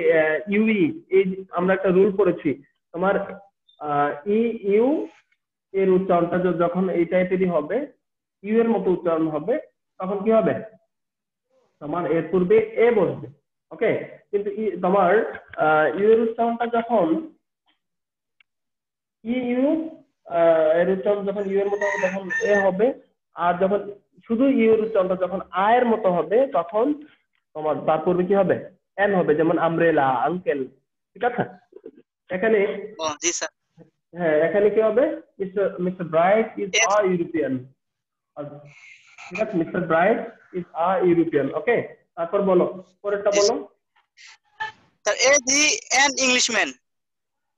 ইউই, এই আমরা একটা রুল করেছি, তোমার ইউ এর উচ্চারণটা যখন এই টাইপেরই হবে, ইউ এর মতো উচ্চারণ হবে, তখন কি হবে? তোমার এর পূর্বে এ বসবে। ওকে, কিন্তু তোমার ইউ এর উচ্চারণটা যখন ইউ এর উচ্চারণ যখন ইউ এর মতো হবে তখন এ হবে, আর যখন শুধু ইউ এর উচ্চারণটা যখন আ এর মতো হবে তখন তোমার তার পূর্বে কি হবে? এন হবে, যেমন আমব্রেলা, আঙ্কেল। ঠিক আছে, এখানে হ্যাঁ এখানে কি হবে? Mister Bright is a European. ঠিক আছে, mister Bright is a European. Okay, তারপর বলো পরেরটা বলো। Sir as he an Englishman.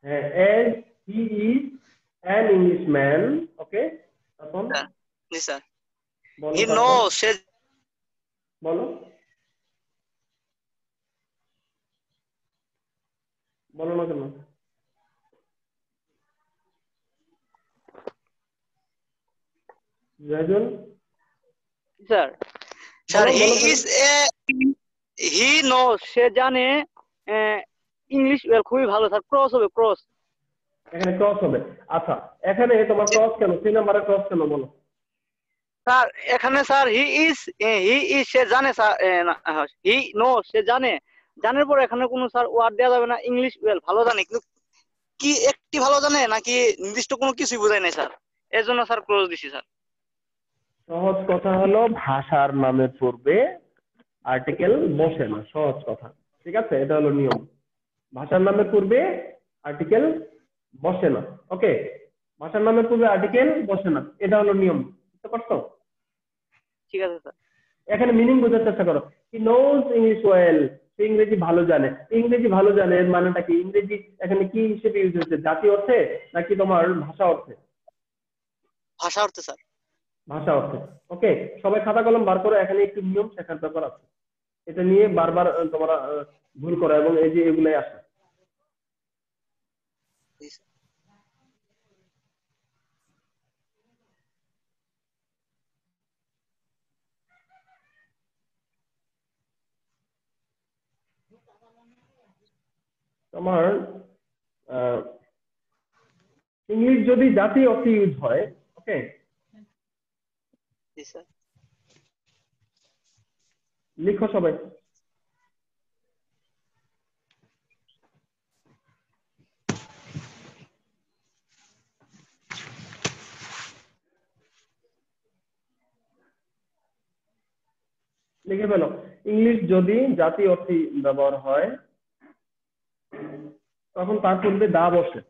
হ্যাঁ, as he is an Englishman. Okay, তখন জি স্যার। বলো, হি তারপর নো সে বলো বলো না কেন? রাজন, স্যার স্যার হি বলো কেন? ইজ এ হি নো সে জানে ইংলিশ খুবই ভালো স্যার। ক্রস হবে ক্রস। এখানে ক্রস হবে। আচ্ছা, এখানে তোমার ক্রস কেন? 3 নম্বরে ক্রস কেন বলো? স্যার এখানে স্যার হি ইজ সে জানে স্যার হি নো সে জানে জানার পর এখানে কোনো স্যার ওয়ার্ড দেওয়া যাবে না। ইংলিশ ওয়েল ভালো জানে, কিন্তু কি একটি ভালো জানে নাকি নির্দিষ্ট কোনো কিছুই বোঝায় নাই স্যার, এর জন্য স্যার ক্লোজ দিছি স্যার। সহজ কথা হলো ভাষার নামের পূর্বে আর্টিকেল বসে না, সহজ কথা। ঠিক আছে, এটা হলো নিয়ম। ভাষার নামের পূর্বে আর্টিকেল বসে না। ওকে, ভাষার নামের পূর্বে আর্টিকেল বসে না, এটা হলো নিয়ম। বুঝতে পারছো? ঠিক আছে স্যার। এখানে মিনিং বোঝার চেষ্টা করো। হি নোজ ইংলিশ ওয়েল, সে ইংরেজি ভালো জানে। ইংরেজি ভালো জানে এর মানেটা কি? ইংরেজি এখানে কি হিসেবে ইউজ হচ্ছে? জাতি অর্থে নাকি তোমার ভাষা অর্থে? ভাষা অর্থে স্যার। ভাষা অর্থে। ওকে, সবাই খাতা কলম বার করো, এখানে একটু নিয়ম শেখার ব্যাপার আছে। এটা নিয়ে বারবার তোমরা ভুল করো এবং এই যে এগুলাই আসে। জি স্যার। তোমার ইংলিশ যদি জাতি অর্থে ইউজ হয়, ওকে, জি স্যার। লিখো সবাই। লিখে ফেলো, ইংলিশ যদি জাতি অর্থে ব্যবহার হয় তখন তার পূর্বে দা বসে।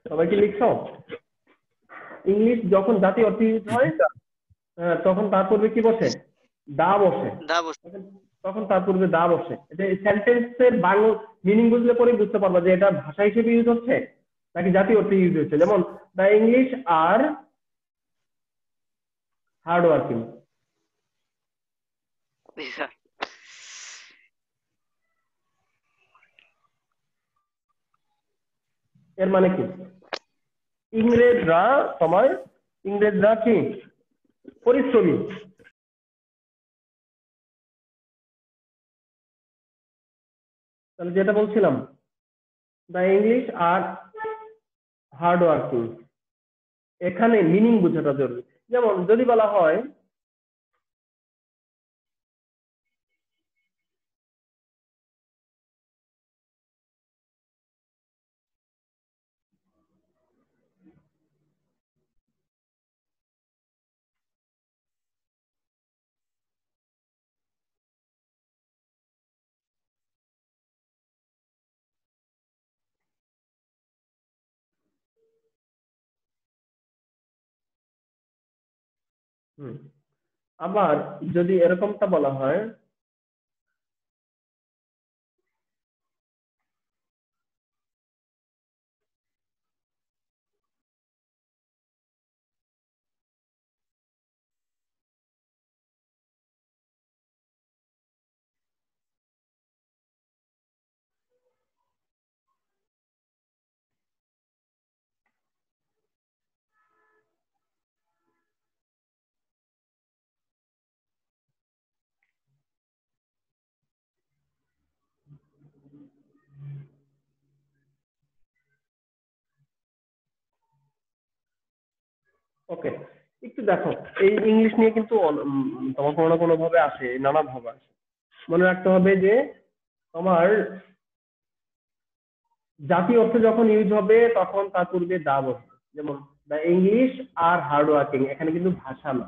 সবাই কি লিখছো? ইংলিশ যখন জাতি অর্থে ইউজ হয় তখন তার পূর্বে কি বসে? দা বসে। তখন তার পূর্বে দা বসে। এটা সেন্টেন্সের বাংলা মিনিং বুঝলে পরে বুঝতে পারবা যে এটা ভাষা হিসেবে ইউজ হচ্ছে নাকি জাতি অর্থে ইউজ হচ্ছে। যেমন the English are hard working. জি স্যার। এর মানে কি? ইংরেজরা কি পরিশ্রমী। তাহলে যেটা বলছিলাম, the English are hard working, এখানে মিনিং বোঝাটা জরুরি। যেমন যদি বলা হয় আবার যদি এরকমটা বলা হয় ওকে, একটু দেখো, এই ইংলিশ নিয়ে কিন্তু তোমার কোনো না কোনো ভাবে আসে, নানা ভাবে আসে। মনে রাখতে হবে যে তোমার জাতি অর্থে যখন ইউজ হবে তখন তার পূর্বে দা বসবে। যেমন the English are hard working, এখানে কিন্তু ভাষা না,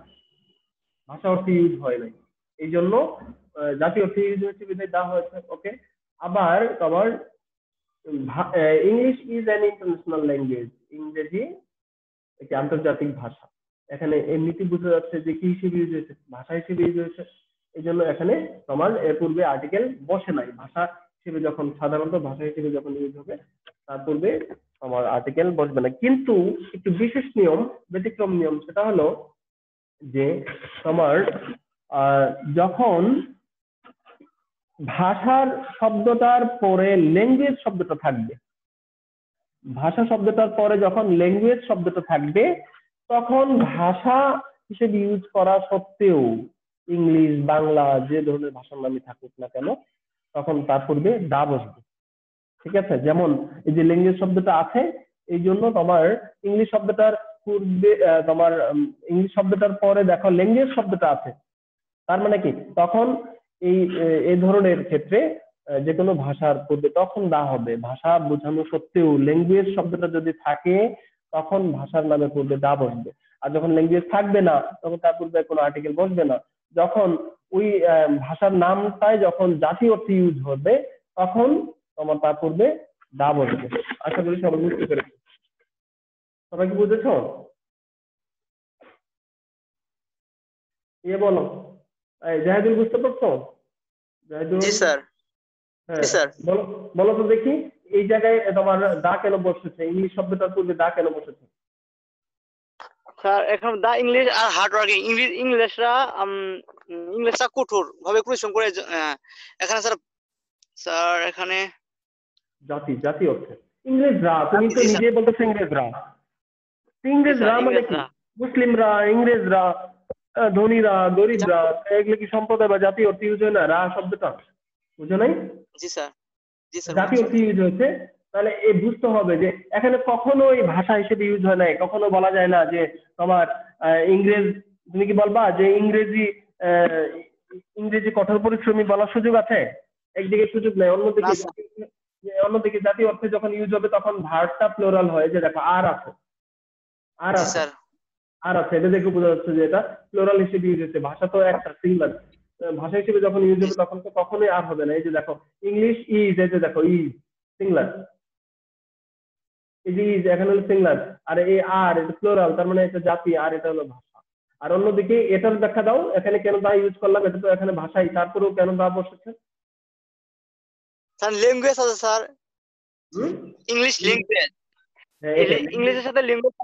ভাষা অর্থে ইউজ হয় নাই। এই জন্য জাতি অর্থে ইউজ হয়েছে বিধায় দা হয়েছে। ওকে, আবার তোমার English is an international language, ইংরেজি একটি আন্তর্জাতিক ভাষা। এখানে এমনিতে বোঝা যাচ্ছে যে কি হিসেবে ইউজ হয়েছে, ভাষা হিসেবে ইউজ হয়েছে। এই জন্য এখানে তোমার এর পূর্বে আর্টিকেল বসে নাই। ভাষা হিসেবে যখন সাধারণত ভাষা হিসেবে যখন ইউজ হবে তার পূর্বে আমার আর্টিকেল বসবে না। কিন্তু একটু বিশেষ নিয়ম, ব্যতিক্রম নিয়ম, সেটা হলো যে তোমার যখন ভাষার শব্দটার পরে ল্যাঙ্গুয়েজ শব্দটা থাকবে, ভাষা শব্দটার পরে যখন ল্যাঙ্গুয়েজ শব্দটা থাকবে, তখন ভাষা হিসেবে ইউজ করা সত্ত্বেও ইংলিশ, বাংলা, যে ধরনের ভাষার নামই থাকুক না কেন, তখন তার পূর্বে দা বসবে। ঠিক আছে? যেমন এই যে ল্যাঙ্গুয়েজ শব্দটা আছে, এই জন্য তোমার ইংলিশ শব্দটার পূর্বে তোমার ইংলিশ শব্দটার পরে দেখো ল্যাঙ্গুয়েজ শব্দটা আছে, তার মানে কি তখন এই ধরনের ক্ষেত্রে যে কোনো ভাষার পূর্বে তখন দা হবে। ভাষা বোঝানো সত্ত্বেও ল্যাঙ্গুয়েজ শব্দটা যদি থাকে তখন ভাষার নামের পূর্বে দা বসবে। আর যখন ল্যাঙ্গুয়েজ থাকবে না তখন তার পূর্বে কোনো আর্টিকেল বসবে না। যখন ওই ভাষার নামটাই যখন জাতীয় অর্থে ইউজ হবে তখন তোমার তার পূর্বে দা বসবে। আশা করি সবাই বুঝতে পেরেছো। সবাই কি বুঝেছো? বলো। জাহিদুল বুঝতে পারছো? জাহিদুল? জি স্যার। হ্যাঁ, জি স্যার। বলো বলো তো দেখি এই জায়গায় তোমার দা কেন বসেছে, ইংলিশ শব্দটার পূর্বে দা কেন বসেছে? স্যার এখন the English are hard working, ইংলিশটা কঠোর ভাবে পরিশ্রম করে এখানে স্যার স্যার এখানে জাতি অর্থে ইংরেজরা, তুমি তো নিজে বলতেছো ইংরেজরা। ইংরেজরা মানে কি? মুসলিমরা, ইংরেজরা, ধনীরা, গরিবরা, এগুলো কি সম্প্রদায় বা জাতি অর্থে ইউজ হয় না? রা শব্দটা বুঝো নাই? জি স্যার। জি স্যার। জাতি অর্থে ইউজ হয়েছে। তাহলে এই বুঝতে হবে যে এখানে কখনোই ভাষা হিসেবে ইউজ হয় নাই। কখনো বলা যায় না যে তোমার ইংরেজ, তুমি কি বলবা যে ইংরেজি কঠোর পরিশ্রমী বলার সুযোগ আছে? একদিকে সুযোগ নেই, অন্যদিকে জাতি অর্থে যখন ইউজ হবে তখন ভার্বটা প্লুরাল হয়। যে দেখো আর আছে, আর আছে, আর আছে, এটা দেখে বোঝা যাচ্ছে যে এটা প্লুরাল হিসেবে ইউজ হচ্ছে। ভাষা তো একটা সিঙ্গুলার, ভাষা হিসেবে যখন ইউজ হবে তখন তো কখনোই আর হবে না। এই যে দেখো ইংলিশ ইজ, এই যে দেখো ইজ সিঙ্গুলার, এই যে ইজ এখানে হলো সিঙ্গুলার, আর এই আর এটা প্লুরাল, তার মানে এটা জাতি আর এটা হলো ভাষা। আর অন্যদিকে এটার ব্যাখ্যা দাও, এখানে কেন দা ইউজ করলাম? এটা তো এখানে ভাষাই, তারপরেও কেন দা বসেছে? স্যার ল্যাঙ্গুয়েজ আছে স্যার, ইংলিশ ল্যাঙ্গুয়েজ, ইংলিশের সাথে ল্যাঙ্গুয়েজ।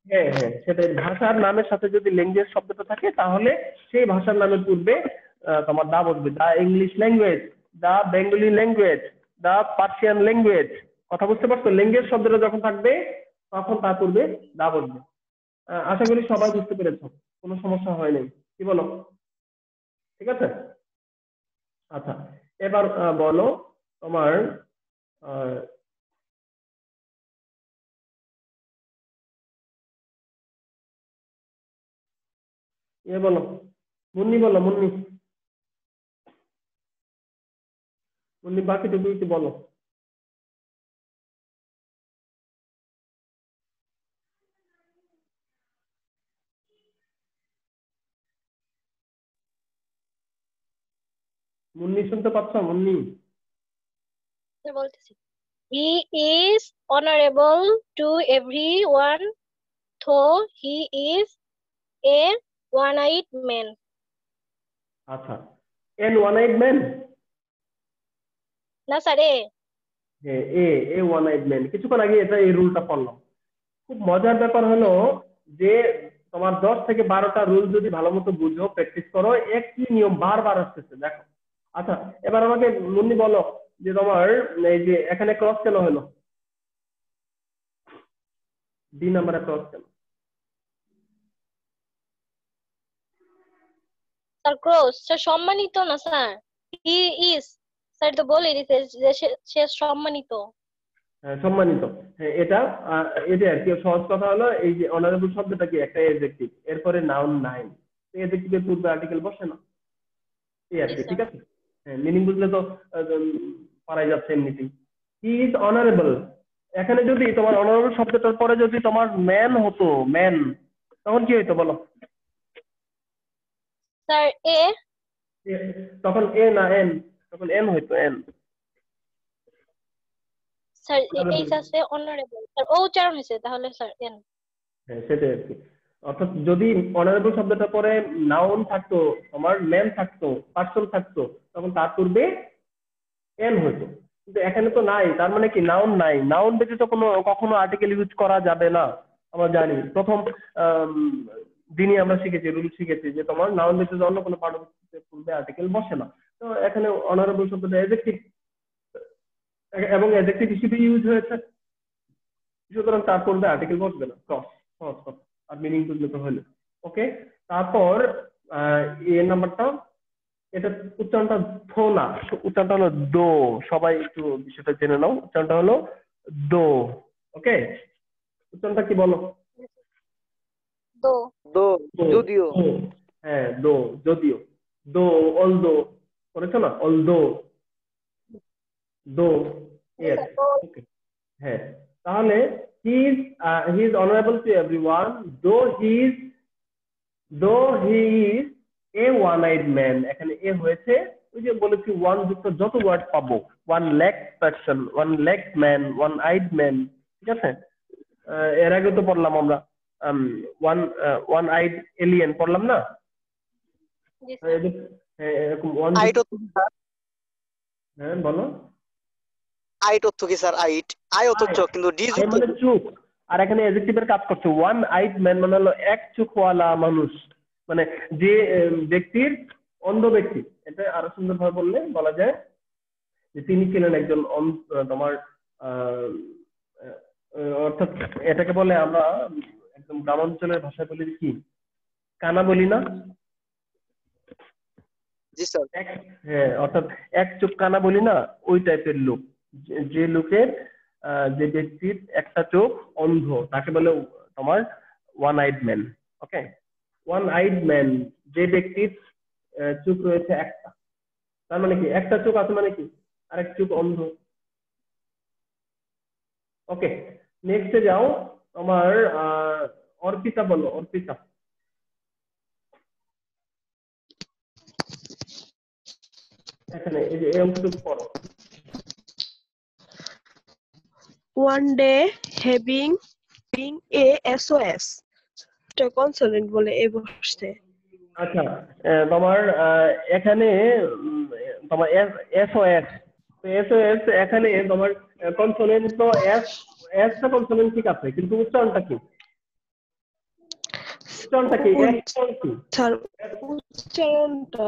হ্যাঁ হ্যাঁ, সেটাই। ভাষার নামের সাথে যদি ল্যাঙ্গুয়েজ শব্দটা থাকে তাহলে সেই ভাষার নামের পূর্বে তোমার দা বসবে। The English language, the Bengali language, the Persian language. কথা বুঝতে পারছো? ল্যাঙ্গুয়েজ শব্দটা যখন থাকবে তখন তার পূর্বে দা বসবে। আশা করি সবাই বুঝতে পেরেছো, কোনো সমস্যা হয় নাই। কি বলো? ঠিক আছে? আচ্ছা, এবার বলো তোমার বলো, মুন্নি বলো, মুন্নি বাকিটুকু একটু বলো। মুন্নি শুনতে পাচ্ছ? মুন্নি বলতেছি, he is honorable to everyone though he is a one-eyed man. আচ্ছা, এন ওয়ান আইড ম্যান না স্যার, এ ওয়ান আইড ম্যান। কিছুক্ষণ আগে এটা এই রুলটা পড়লাম। খুব মজার ব্যাপার হলো যে তোমার 10 থেকে 12টা রুল যদি ভালো মতো বুঝো, প্র্যাকটিস করো, একই নিয়ম বারবার আসতেছে। দেখো, আচ্ছা এবার আমাকে মুন্নি বলো যে তোমার এই যে এখানে ক্রস কেন হলো? ডি নাম্বারে ক্রস কেন? স্যার ক্রস স্যার সম্মানিত না স্যার, হি ইজ, স্যার তো বলে দিতে যে সে সম্মানিত। সম্মানিত, হ্যাঁ এটা এটা আর কি। সহজ কথা হলো এই যে অনারেবল শব্দটা কি একটা এডজেক্টিভ, এরপরে নাউন নাই, এডজেক্টিভের পূর্বে আর্টিকেল বসে না, এই আর কি। ঠিক আছে? হ্যাঁ, মিনিং বুঝলে তো পারাই যাচ্ছে এমনিতেই। হি ইজ অনারেবল। এখানে যদি তোমার অনারেবল শব্দটার পরে যদি তোমার ম্যান হতো, ম্যান, তখন কি হইতো বলো? স্যার তখন তখন এ না এন, তখন এন হইতো, এন। স্যার এইচ আছে অনারেবল স্যার ও উচ্চারণ হয়েছে তাহলে স্যার এন হ্যাঁ সেটাই আর কি। অর্থাৎ যদি অনারেবল শব্দটা পরে নাউন থাকতো, তোমার নেম থাকতো, পার্সন থাকতো, তখন তার পূর্বে এন হতো। কিন্তু এখানে তো নাই, তার মানে কি নাউন নাই। নাউন ব্যতীত কখনো আর্টিকেল ইউজ করা যাবে না। আমরা জানি প্রথম দিনই আমরা শিখেছি, রুল শিখেছি যে তোমার নাউন ব্যতীত অন্য কোনো পার্টিকেলের পূর্বে আর্টিকেল বসে না। তো এখানে অনারেবল শব্দটা অ্যাডজেক্টিভ এবং অ্যাডজেক্টিভ হিসেবে ইউজ হয়েছে, সুতরাং তার পূর্বে আর্টিকেল বসবে না। সহজ কথা, আর মিনিং পর্যন্ত হলে ওকে। তারপর এর নাম্বারটা, এটা উচ্চারণটা থো না, উচ্চারণটা হলো দো। সবাই একটু বিষয়টা জেনে নাও, উচ্চারণটা হলো দো। ওকে, উচ্চারণটা কি বলো? দো দো যদিও। হ্যাঁ দো যদিও, দো অলদো করেছো না, অলদো দো এর। ওকে হ্যাঁ, তাহলে he is honourable to everyone though he is a one eyed man. এখানে এ হয়েছে, ওই যে বলেছি ওয়ান যুক্ত যত ওয়ার্ড পাবো, one leg person, one leg man, one eyed man, ঠিক আছে। এর আগে তো পড়লাম আমরা ওয়ান আইড এলিয়েন পড়লাম না। এরকম ওয়ান, হ্যাঁ বলো। আইট অর্থ কি স্যার? আইট আই অর্থ চোখ, কিন্তু ডি মানে চোখ, আর এখানে অ্যাডজেক্টিভের কাজ করছে। ওয়ান আইড ম্যান মানে হলো এক চোখওয়ালা মানুষ, মানে যে ব্যক্তির অন্ধ ব্যক্তি। এটা আরো সুন্দর ভাবে বললে বলা যায় যে তিনি ছিলেন একজন তোমার অর্থাৎ এটাকে বলে আমরা একদম গ্রামাঞ্চলের ভাষায় বলি কি, কানা বলি না। জি স্যার। হ্যাঁ, অর্থাৎ এক চোখ কানা বলি না, ওই টাইপের লোক। যে লোকের যে ব্যক্তির একটা চোখ অন্ধ, তাকে বলে তোমার ওয়ান আইড ম্যান। ওকে, ওয়ান আইড ম্যান যে ব্যক্তির চোখ রয়েছে একটা, তার মানে কি একটা চোখ আছে মানে কি আরেক চোখ অন্ধ। ওকে, নেক্সটে যাও। তোমার অর্পিতা বলো, অর্পিতা। এখানে এই যে এই অংশটুকু পড়ো। One day having being a SOS, এটা কনসোনেন্ট বলে এ বসছে। আচ্ছা, তোমার এখানে তোমার এসওএস, এসওএস এখানে তোমার কনসোনেন্ট তো এসটা কনসোনেন্ট ঠিক আছে, কিন্তু উচ্চারণটা কি? উচ্চারণটা কি? উচ্চারণটা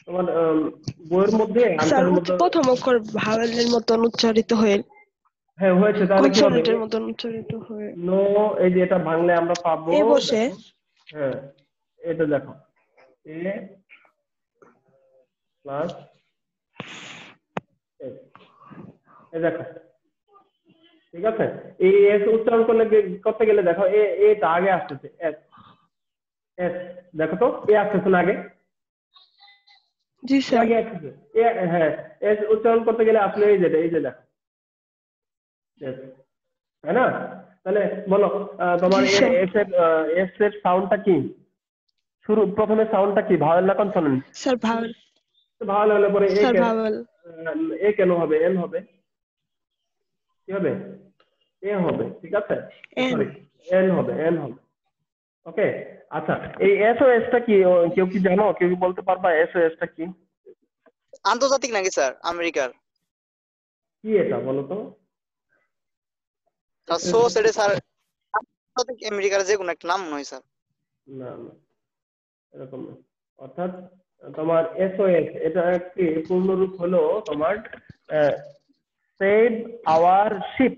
তোমার বইয়ের মধ্যে প্রথম অক্ষর ভাওয়েলের মতন উচ্চারিত হয়ে, হ্যাঁ হয়েছে, তাহলে কি হবে? কনসোনেন্টের মতন উচ্চারিত হয়ে নো, এই যে এটা বাংলা আমরা পাবো এ বসে। হ্যাঁ, এটা দেখো এ প্লাস এ দেখো, ঠিক আছে। এই এস উচ্চারণ করতে গেলে দেখো এটা আগে আসতেছে, এস এস দেখো তো, এ আসতেছে না আগে? জি স্যার। আগে আসতেছে এ, হ্যাঁ এস উচ্চারণ করতে গেলে আসলে এই যে দেখো, তাই না? তাহলে বলো তোমার এস এর সাউন্ডটা কি? শুরু প্রথমে সাউন্ডটা কি, ভাওয়েল না কনসোনেন্ট? Sir vowel. ভাওয়েল হলে পরে এ কেন হবে? এন হবে। কি হবে? এ হবে, ঠিক আছে। এন হবে, এন হবে। ওকে, আচ্ছা এই এসওএস টা কি কেউ কি জানো? কেউ কি বলতে পারবা এসওএস টা কি? আন্তর্জাতিক নাকি স্যার? আমেরিকার। কি এটা বলো তো? সো সেটা স্যার আন্তর্জাতিক আমেরিকার যে কোনো একটা নাম নয় স্যার। না না, এরকম না। অর্থাৎ তোমার এসওএস এটা একটি পূর্ণরূপ হলো তোমার save our ship.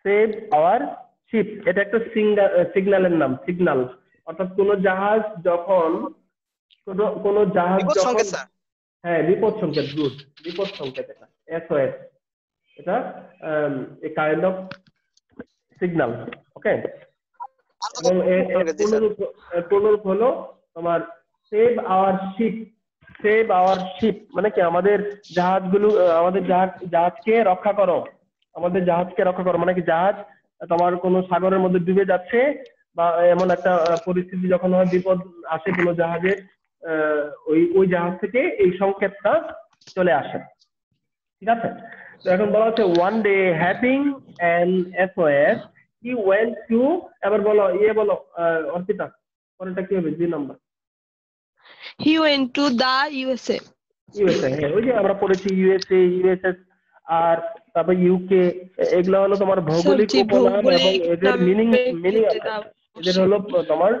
Save our ship, এটা একটা সিগন্যালের নাম, সিগন্যাল। অর্থাৎ কোন জাহাজ যখন হ্যাঁ বিপদ সংকেত, গুড, বিপদ সংকেত, এটা এসওএস, এটা a kind of signal. Okay, এবং পূর্ণরূপ হলো তোমার save our ship. Save our ship মানে কি আমাদের জাহাজগুলো, আমাদের জাহাজকে রক্ষা করো, আমাদের জাহাজকে রক্ষা করো। মানে কি জাহাজ তোমার কোনো সাগরের মধ্যে ডুবে যাচ্ছে, বা এমন একটা পরিস্থিতি যখন হয়, বিপদ আসে কোনো জাহাজের, ওই জাহাজ থেকে এই সংকেতটা চলে আসে। ঠিক আছে? তো এখন বলা হচ্ছে one day having an SOS he went to, এবার বলো বলো অর্পিতা, পরেরটা কি হবে? 2 number He went to the USA. USA. হ্যাঁ, ওই যে আমরা পড়েছি ইউএসএ, ইউএসএস আর তারপর ইউকে, এগুলো হলো তোমার ভৌগোলিক জি, উপনাম এবং ভৌগোলিক এদের মিনিং নামের আছে। দাও। এদের হলো তোমার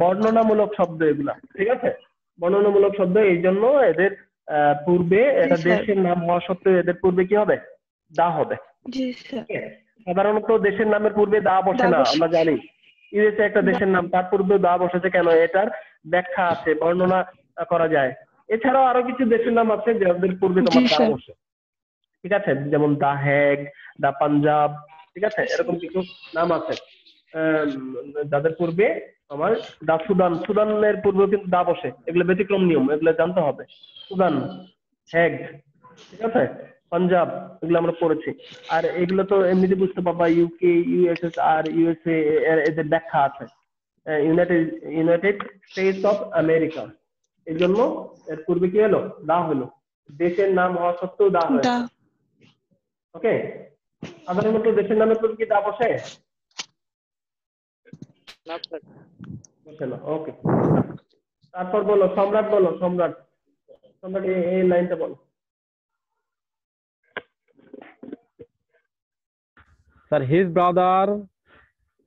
বর্ণনামূলক শব্দ এগুলা, ঠিক আছে? বর্ণনামূলক শব্দ, এই জন্য এদের পূর্বে এটা স্যার। দেশের নাম হওয়া সত্ত্বেও এদের পূর্বে কি হবে? দা হবে। জি স্যার। ঠিক আছে? সাধারণত দেশের নামের পূর্বে দা বসে দা না, বসে। আমরা জানি। ইউএসএ একটা দেশের নাম, তার পূর্বে দা বসেছে কেন? এটার ব্যাখ্যা আছে, বর্ণনা করা যায়। এছাড়াও আরো কিছু দেশের নাম আছে যাদের পূর্বে তোমার জি দা স্যার। বসে, ঠিক আছে? যেমন দা হ্যাগ, দা পাঞ্জাব, ঠিক আছে? এরকম কিছু নাম আছে যাদের পূর্বে আমার দা সুদান, সুদানের পূর্বে কিন্তু দা বসে। এগুলো ব্যতিক্রম নিয়ম, এগুলো জানতে হবে। সুদান, হ্যাগ, ঠিক আছে? পাঞ্জাব, এগুলো আমরা পড়েছি। আর এগুলো তো এমনিতে বুঝতে পারবা, ইউকে, ইউএসএস আর ইউএসএ এদের ব্যাখ্যা আছে। ইউনাইটেড স্টেটস অফ আমেরিকা, এই জন্য এর পূর্বে কি হলো? দা হলো। দেশের নাম হওয়া সত্ত্বেও দা হয়েছে। দা। ওকে, সাধারণত দেশের নামের পূর্বে কি দা বসে? না স্যার। বসে না। ওকে, তারপর বলো সম্রাট, বলো সম্রাট। সম্রাট এই লাইনটা বলো। Sir, his brother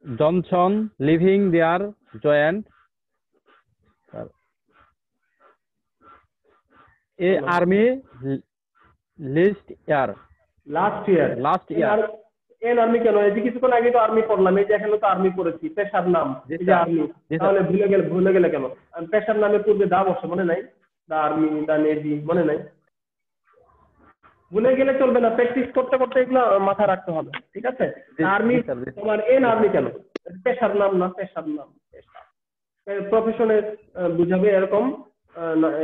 Johnson living there joined a army last year. Last year. Last year. N army কেন? এই যে কিছুক্ষণ আগে তো আর্মি পড়লাম, এই যে এখানে তো আর্মি পড়েছি, পেশার নাম, জি এই যে স্যার। আর্মি। জি স্যার। তাহলে ভুলে গেলে কেন? পেশার নামের পূর্বে দা বসে, মনে নাই? দা আর্মি, দা নেভি, মনে নাই? ভুলে গেলে চলবে না, প্র্যাকটিস করতে করতে এগুলো মাথায় রাখতে হবে, ঠিক আছে? আর্মি জি স্যার, জি। তোমার এন আর্মি কেন? পেশার নাম না, পেশার নাম, প্রফেশনে বুঝাবে এরকম।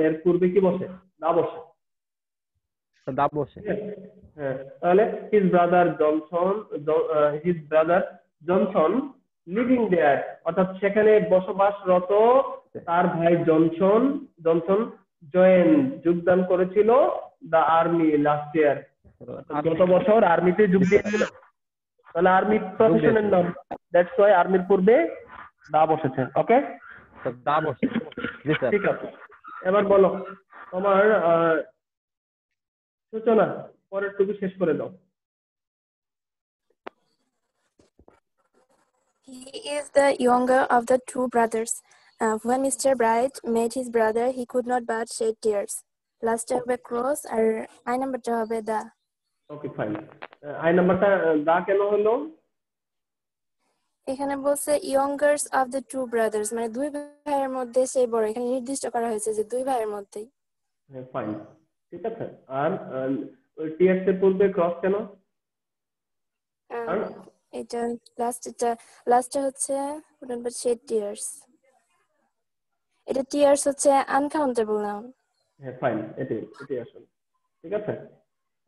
এর পূর্বে কি বসে? দা বসে। দা বসে। হ্যাঁ, তাহলে হিজ ব্রাদার জনসন লিভিং দেয়ার, অর্থাৎ সেখানে বসবাসরত তার ভাই জনসন যোগদান করেছিল দা আর্মি লাস্ট ইয়ার, গত বছর আর্মিতে যোগ দিয়েছিল। তাহলে আর্মি প্রফেশনের নাম, দ্যাটস ওয়াই আর্মির পূর্বে দা বসেছে। ওকে, দা বসে। জি স্যার। ঠিক আছে। এবার বলো তোমার সূচনা, পরের টুকু শেষ করে দাও। He is the younger of the two brothers. When Mr. Bright met his brother, he could not but shed tears. Last হবে cross আর I নাম্বারটা হবে the. Okay, fine. আই নাম্বারটা দা কেন হলো? এখানে বলছে youngers of the two brothers, মানে দুই ভাইয়ের মধ্যে সেই বড়। এখানে নির্দিষ্ট করা হয়েছে যে দুই ভাইয়ের মধ্যেই। হ্যাঁ, ফাইন, ঠিক আছে। আর ওই টিএক্স এর পূর্বে ক্রস কেন? এটা লাস্টটা হচ্ছে could not but shed tears. এটা tears হচ্ছে uncountable noun. হ্যাঁ, ফাইন, এটাই আসলে, ঠিক আছে।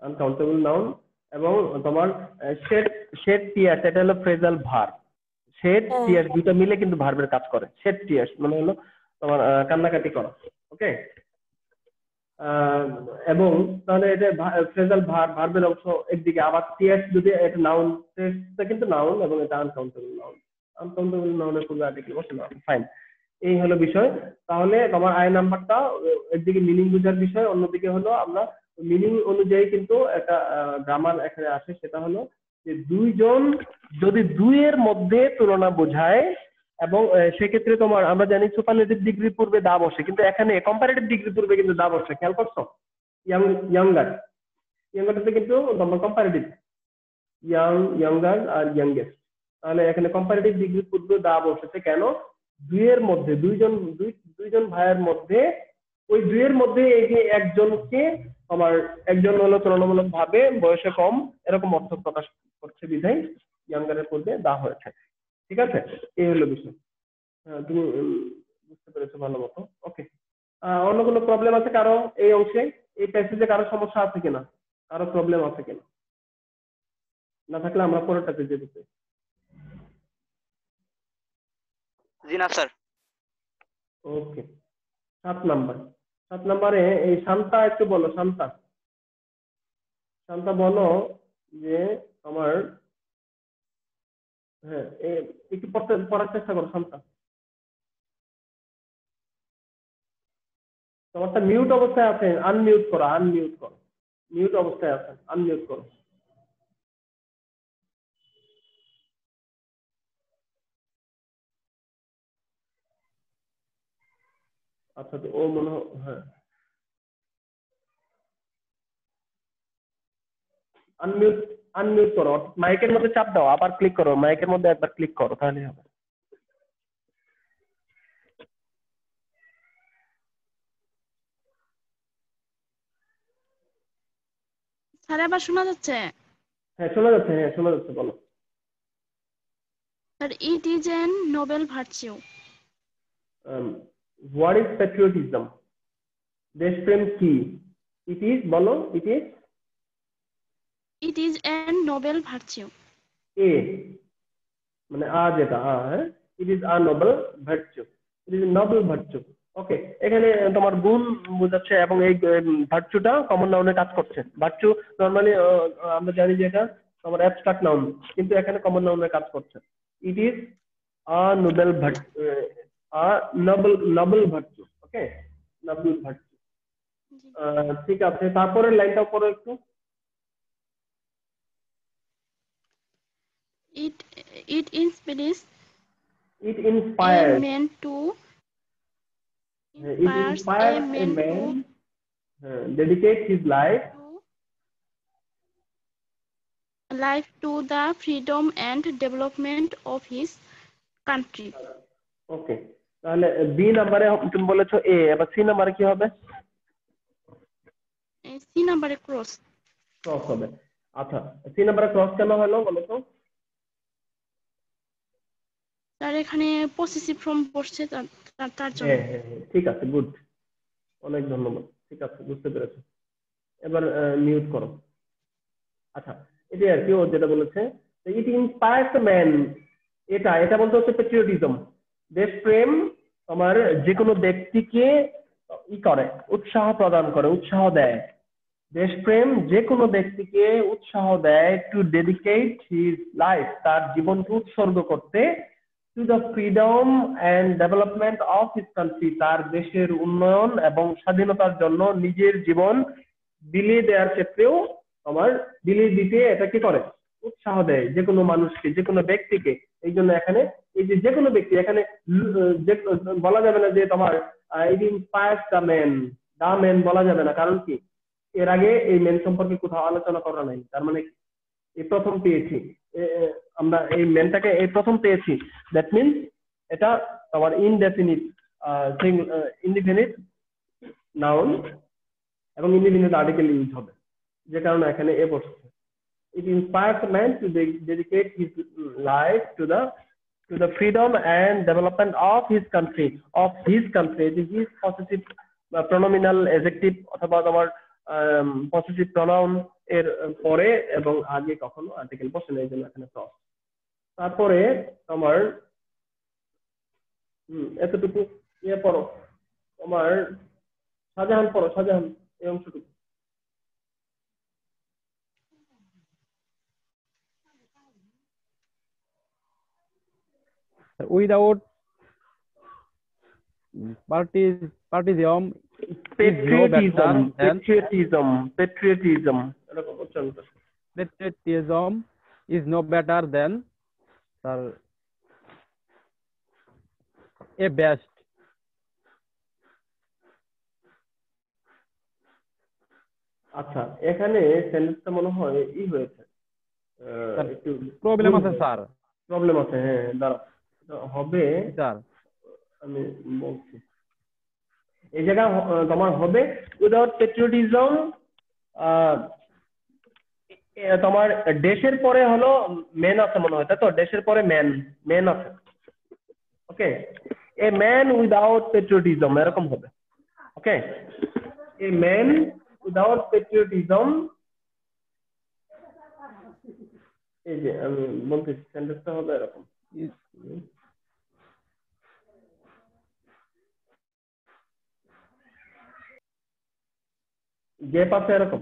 Uncountable noun. এবং তোমার শেড টিয়ার্স, এটা হলো ফ্রেজাল ভার্ব। শেড টিয়ার্স দুটো মিলে কিন্তু ভার্বের কাজ করে। শেড টিয়ার্স মানে হলো তোমার কান্নাকাটি করা। ওকে, এবং তাহলে এটা ফ্রেজাল ভার্বের অংশ একদিকে, আবার টিয়ার্স যদি এটা নাউন, টেস্টটা কিন্তু নাউন এবং এটা আনকাউন্টেবল নাউন। আনকাউন্টেবল নাউনের পূর্বে আর্টিকেল বসে না। ফাইন, এই হলো বিষয়। তাহলে তোমার আই নাম্বারটা একদিকে মিনিং বোঝার বিষয়, অন্যদিকে হলো আমরা মিনিং অনুযায়ী কিন্তু একটা গ্রামার এখানে আসে, সেটা হলো যে দুইজন যদি দুইয়ের মধ্যে তুলনা বোঝায়, এবং সেক্ষেত্রে তোমার আমরা জানি সুপারলেটিভ ডিগ্রির পূর্বে দা বসে, কিন্তু এখানে কম্পারেটিভ ডিগ্রির পূর্বে কিন্তু দা বসে। খেয়াল করছো? ইয়াঙ্গারটাতে কিন্তু তোমার কম্পারেটিভ, ইয়াঙ্গার আর ইয়াঙ্গেস্ট। তাহলে এখানে কম্পারেটিভ ডিগ্রির পূর্বে দা বসেছে কেন? দুইয়ের মধ্যে, দুইজন ভাইয়ের মধ্যে, ওই দুইয়ের মধ্যে এই যে একজনকে আমার একজন হলো তুলনামূলক ভাবে বয়সে কম, এরকম অর্থ প্রকাশ করছে বিধায় ইয়াঙ্গারের পূর্বে দা হয়েছে। ঠিক আছে, এই হলো বিষয়। তুমি বুঝতে পেরেছো ভালো মতো। ওকে, অন্য কোনো প্রবলেম আছে কারো এই অংশে? এই প্যাসেজে কারো সমস্যা আছে কিনা? কারো প্রবলেম আছে কিনা? না থাকলে আমরা পরেরটাতে যেতে চাই। জি না স্যার। ওকে, 7 নাম্বারে এই শান্তা একটু বলো। শান্তা, শান্তা বলো যে আমার হ্যাঁ একটু পড়ার চেষ্টা করো শান্তা। তোমারটা মিউট অবস্থায় আছে, আনমিউট করো, আনমিউট করো। মিউট অবস্থায় আছে, আনমিউট করো। আচ্ছা তো ও মনে হয় হ্যাঁ আনমিউট, আনমিউট করো, মাইকের মধ্যে চাপ দাও, আবার ক্লিক করো, মাইকের মধ্যে একবার ক্লিক করো তাহলেই হবে। স্যার আবার শোনা যাচ্ছে? হ্যাঁ শোনা যাচ্ছে, হ্যাঁ শোনা যাচ্ছে, বলো। Sir it is an noble virtue. What is patriotism? দেশপ্রেম কি? ইট ইজ, বলো, it is it is an noble virtue. এ মানে যেটা হ্যাঁ, it is a noble virtue, it is noble virtue. Okay, এখানে তোমার গুণ বোঝাচ্ছে এবং এই ভার্চুটা কমন নাউনে কাজ করছে। ভার্চু নর্মালি আমরা জানি যে এটা তোমার অ্যাবস্ট্রাক্ট নাউন, কিন্তু এখানে কমন নাউনে কাজ করছে। ইট is a noble virtue, a noble virtue. Okay, Nobel virtue. ঠিক আছে, তারপরের লাইনটা পড়ো একটু। It it inspires It a inspires, man to it inspires a inspires a man man dedicate his life to the freedom and development of his country. ওকে, তাহলে B নাম্বারে তুমি বলেছো এ, এবার সি নাম্বারে কি হবে? সি নাম্বারে ক্রস। ক্রস হবে। আচ্ছা, সি নাম্বারে ক্রস কেন হলো বলো তো? তার এখানে পসেসিভ ফর্ম পড়ছে তার জন্য। হ্যাঁ হ্যাঁ হ্যাঁ, ঠিক আছে, গুড, অনেক ধন্যবাদ, ঠিক আছে বুঝতে পেরেছি। এবার মিউট করো। আচ্ছা, এটাই আর কি ও যেটা বলেছে, ইট ইন্সপায়ার্স ম্যান, এটা এটা বলতে হচ্ছে প্যাট্রিয়টিজম। দেশপ্রেম তোমার যে কোনো ব্যক্তিকে করে, উৎসাহ প্রদান করে, উৎসাহ দেয়। দেশপ্রেম যে কোনো ব্যক্তিকে উৎসাহ দেয় টু ডেডিকেট হিজ লাইফ, তার জীবনকে উৎসর্গ করতে, to the freedom and development of his country, তার দেশের উন্নয়ন এবং স্বাধীনতার জন্য নিজের জীবন বিলিয়ে দেওয়ার ক্ষেত্রেও আমার বিলিয়ে দিতে এটা কি করে, উৎসাহ দেয় যে কোনো মানুষকে, যে কোনো ব্যক্তিকে। এই জন্য এখানে এই যে যে কোনো ব্যক্তি, এখানে বলা যাবে না যে তোমার ইট ইন্সপায়ার্স দা ম্যান বলা যাবে না, কারণ কি এর আগে এই মেন সম্পর্কে কোথাও আলোচনা করা নাই। তার মানে এই প্রথম পেয়েছি, আমরা এই মেনটাকে এই প্রথম পেয়েছি, দ্যাট মিনস এটা আমার ইনডেফিনিট ইনডিফিনিট নাউন এবং ইনডিফিনিট আর্টিকেল ইউজ হবে, যে কারণে এখানে এ বসছে। It inspires man to dedicate his life to the freedom and development of his country, It is his possessive pronominal adjective অথবা তোমার possessive pronoun এর পরে এবং আগে কখনো আর্টিকেল বসে না, এই জন্য এখানে ক্রস। তারপরে তোমার এতটুকু ইয়ে পড়ো, তোমার শাহজাহান পড়ো, শাহজাহান এই অংশটুকু। Without patriotism is no better than patriotism patriotism is no better than a best. আচ্ছা, এখানে সেন্টেন্সটা মনে হয় ই হয়েছে, একটু প্রবলেম আছে স্যার, প্রবলেম আছে। হ্যাঁ দাঁড়াও, হবে স্যার আমি বলছি। এই জায়গা তোমার হবে উইদাউট প্যাট্রিয়টিজম, তোমার দেশের পরে হলো মেন আছে মনে হয়, তাই তো? দেশের পরে মেন আছে। ওকে, এ ম্যান উইদাউট প্যাট্রিয়টিজম এরকম হবে। ওকে, এ ম্যান উইদাউট প্যাট্রিয়টিজম, এই যে আমি বলতেছি সেন্টেন্সটা হবে এরকম। গ্যাপ আছে এরকম,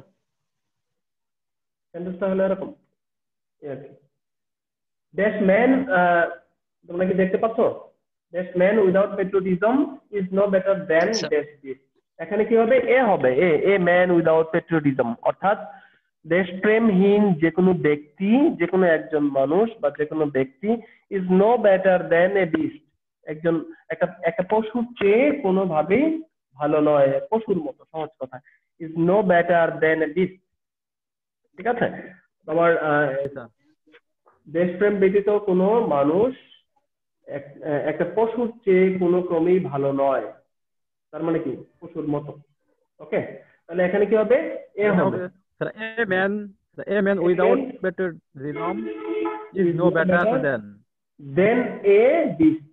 সেন্টেন্সটা হলো এরকম এই আর কি। দ্যাট ম্যান, তোমরা কি দেখতে পাচ্ছ? That man without patriotism is no better than that beast. এখানে কি হবে? এ হবে, এ ম্যান উইদাউট পেট্রিয়টিজম, অর্থাৎ দেশপ্রেমহীন যে কোনো ব্যক্তি, যে কোনো একজন মানুষ বা যে কোনো ব্যক্তি is no better than a beast, একজন একটা পশুর চেয়ে কোনোভাবেই ভালো নয়, পশুর মতো, সহজ কথা, is no better than a beast. ঠিক আছে? তোমার দেশপ্রেম ব্যতীত কোনো মানুষ একটা পশুর চেয়ে কোনো ক্রমেই ভালো নয়, তার মানে কি পশুর মতো। ওকে, তাহলে এখানে কি হবে? এ হবে। A man without patriotism is no better than a beast.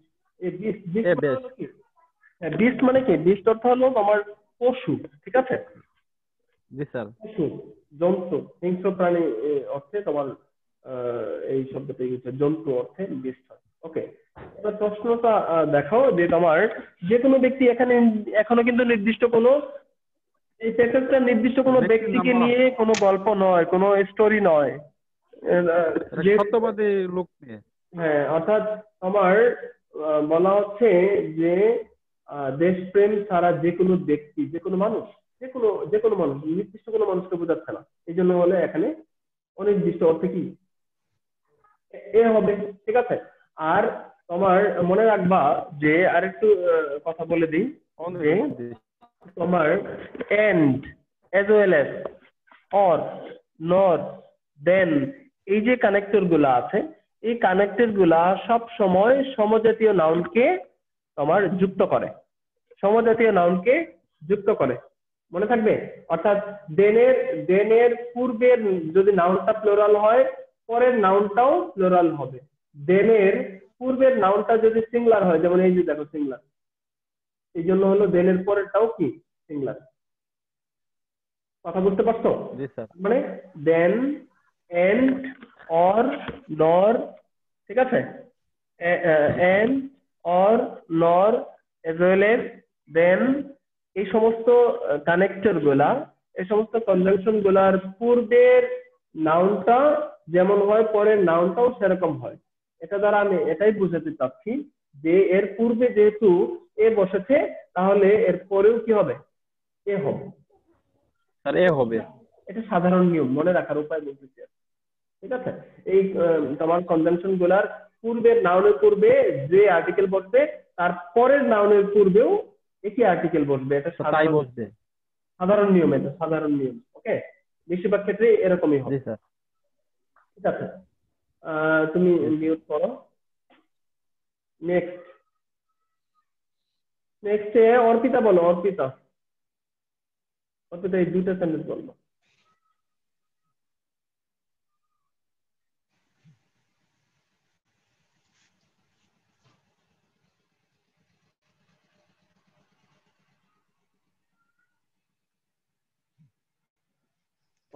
Beast মানে কি? বিস্ট অর্থ হলো তোমার পশু। ঠিক আছে? জি স্যার। পশু, জন্তু, হিংস্র প্রাণী অর্থে তোমার এই শব্দটা ইউজ হয়, জন্তু অর্থে বিস্ট হয়। ওকে, এবার প্রশ্নটা দেখাও যে তোমার যে কোনো ব্যক্তি, এখনো কিন্তু নির্দিষ্ট কোনো, এই প্যাসেজটা নির্দিষ্ট কোনো ব্যক্তিকে নিয়ে কোনো গল্প নয়, কোনো স্টোরি নয়, সত্যবাদী লোক নিয়ে। হ্যাঁ, অর্থাৎ আমার বলা হচ্ছে যে দেশপ্রেম ছাড়া যে কোনো ব্যক্তি, যে কোনো মানুষ, যে কোনো মানুষ, নির্দিষ্ট কোনো মানুষকে বোঝাচ্ছে না, এই জন্য হলে এখানে অনির্দিষ্ট অর্থে কি এ হবে। ঠিক আছে? আর তোমার মনে রাখবা যে আরেকটু কথা বলে দিই যে তোমার and, as well as, or, nor, then, এই যে কানেক্টর গুলা আছে, এই কানেক্টর গুলা সব সময় সমজাতীয় নাউনকে তোমার যুক্ত করে, সমজাতীয় নাউনকে যুক্ত করে, মনে থাকবে। অর্থাৎ দেনের পূর্বের যদি নাউনটা প্লুরাল হয়, পরের নাউনটাও প্লুরাল হবে। দেনের পূর্বের নাউনটা যদি সিঙ্গুলার হয়, যেমন এই যে দেখো সিঙ্গুলার, এই জন্য হলো দেনের পরেরটাও কি সিঙ্গুলার। কথা বুঝতে পারছো? মানে দেন, এন্ড, অর, নর, ঠিক আছে, এন্ড, অর, নর, এজ ওয়েল এজ, দেন, এই সমস্ত কানেক্টর গুলা, এই সমস্ত কনজাংশন গুলার পূর্বের নাউনটা যেমন হয়, পরের নাউনটাও সেরকম হয়। এটা দ্বারা আমি এটাই বুঝাতে চাচ্ছি যে এর পূর্বে যেহেতু এ বসেছে, তাহলে এর পরেও কি হবে? এ হবে। এটা সাধারণ নিয়ম, মনে রাখার উপায় বলতেছি। ঠিক আছে? এই তোমার কনজাংশন গুলার পূর্বের নাউনের পূর্বে যে আর্টিকেল বসবে, তার পরের নাউনের পূর্বেও একই আর্টিকেল বসবে। এটা সাধারণ নিয়ম, এটা সাধারণ নিয়ম। ওকে, বেশিরভাগ ক্ষেত্রে এরকমই হবে। ঠিক আছে, তুমি মিউট করো। নেক্সট অর্পিতা বলো। অর্পিতা এই দুটো সেন্টেন্স বলবো।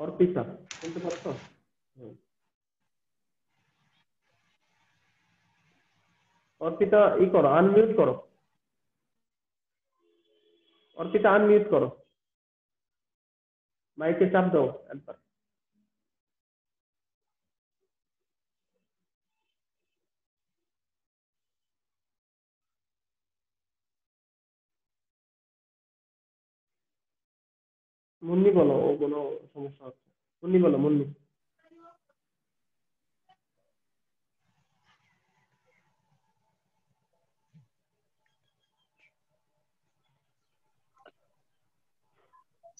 অর্পিতা শুনতে পাচ্ছ? অর্পিতা ই করো, আনমিউট করো। অর্পিতা আনমিউট করো, মাইকে চাপ দাও একবার। মুন্নি বলো, ও কোনো সমস্যা হচ্ছে। মুন্নি বলো, Munni.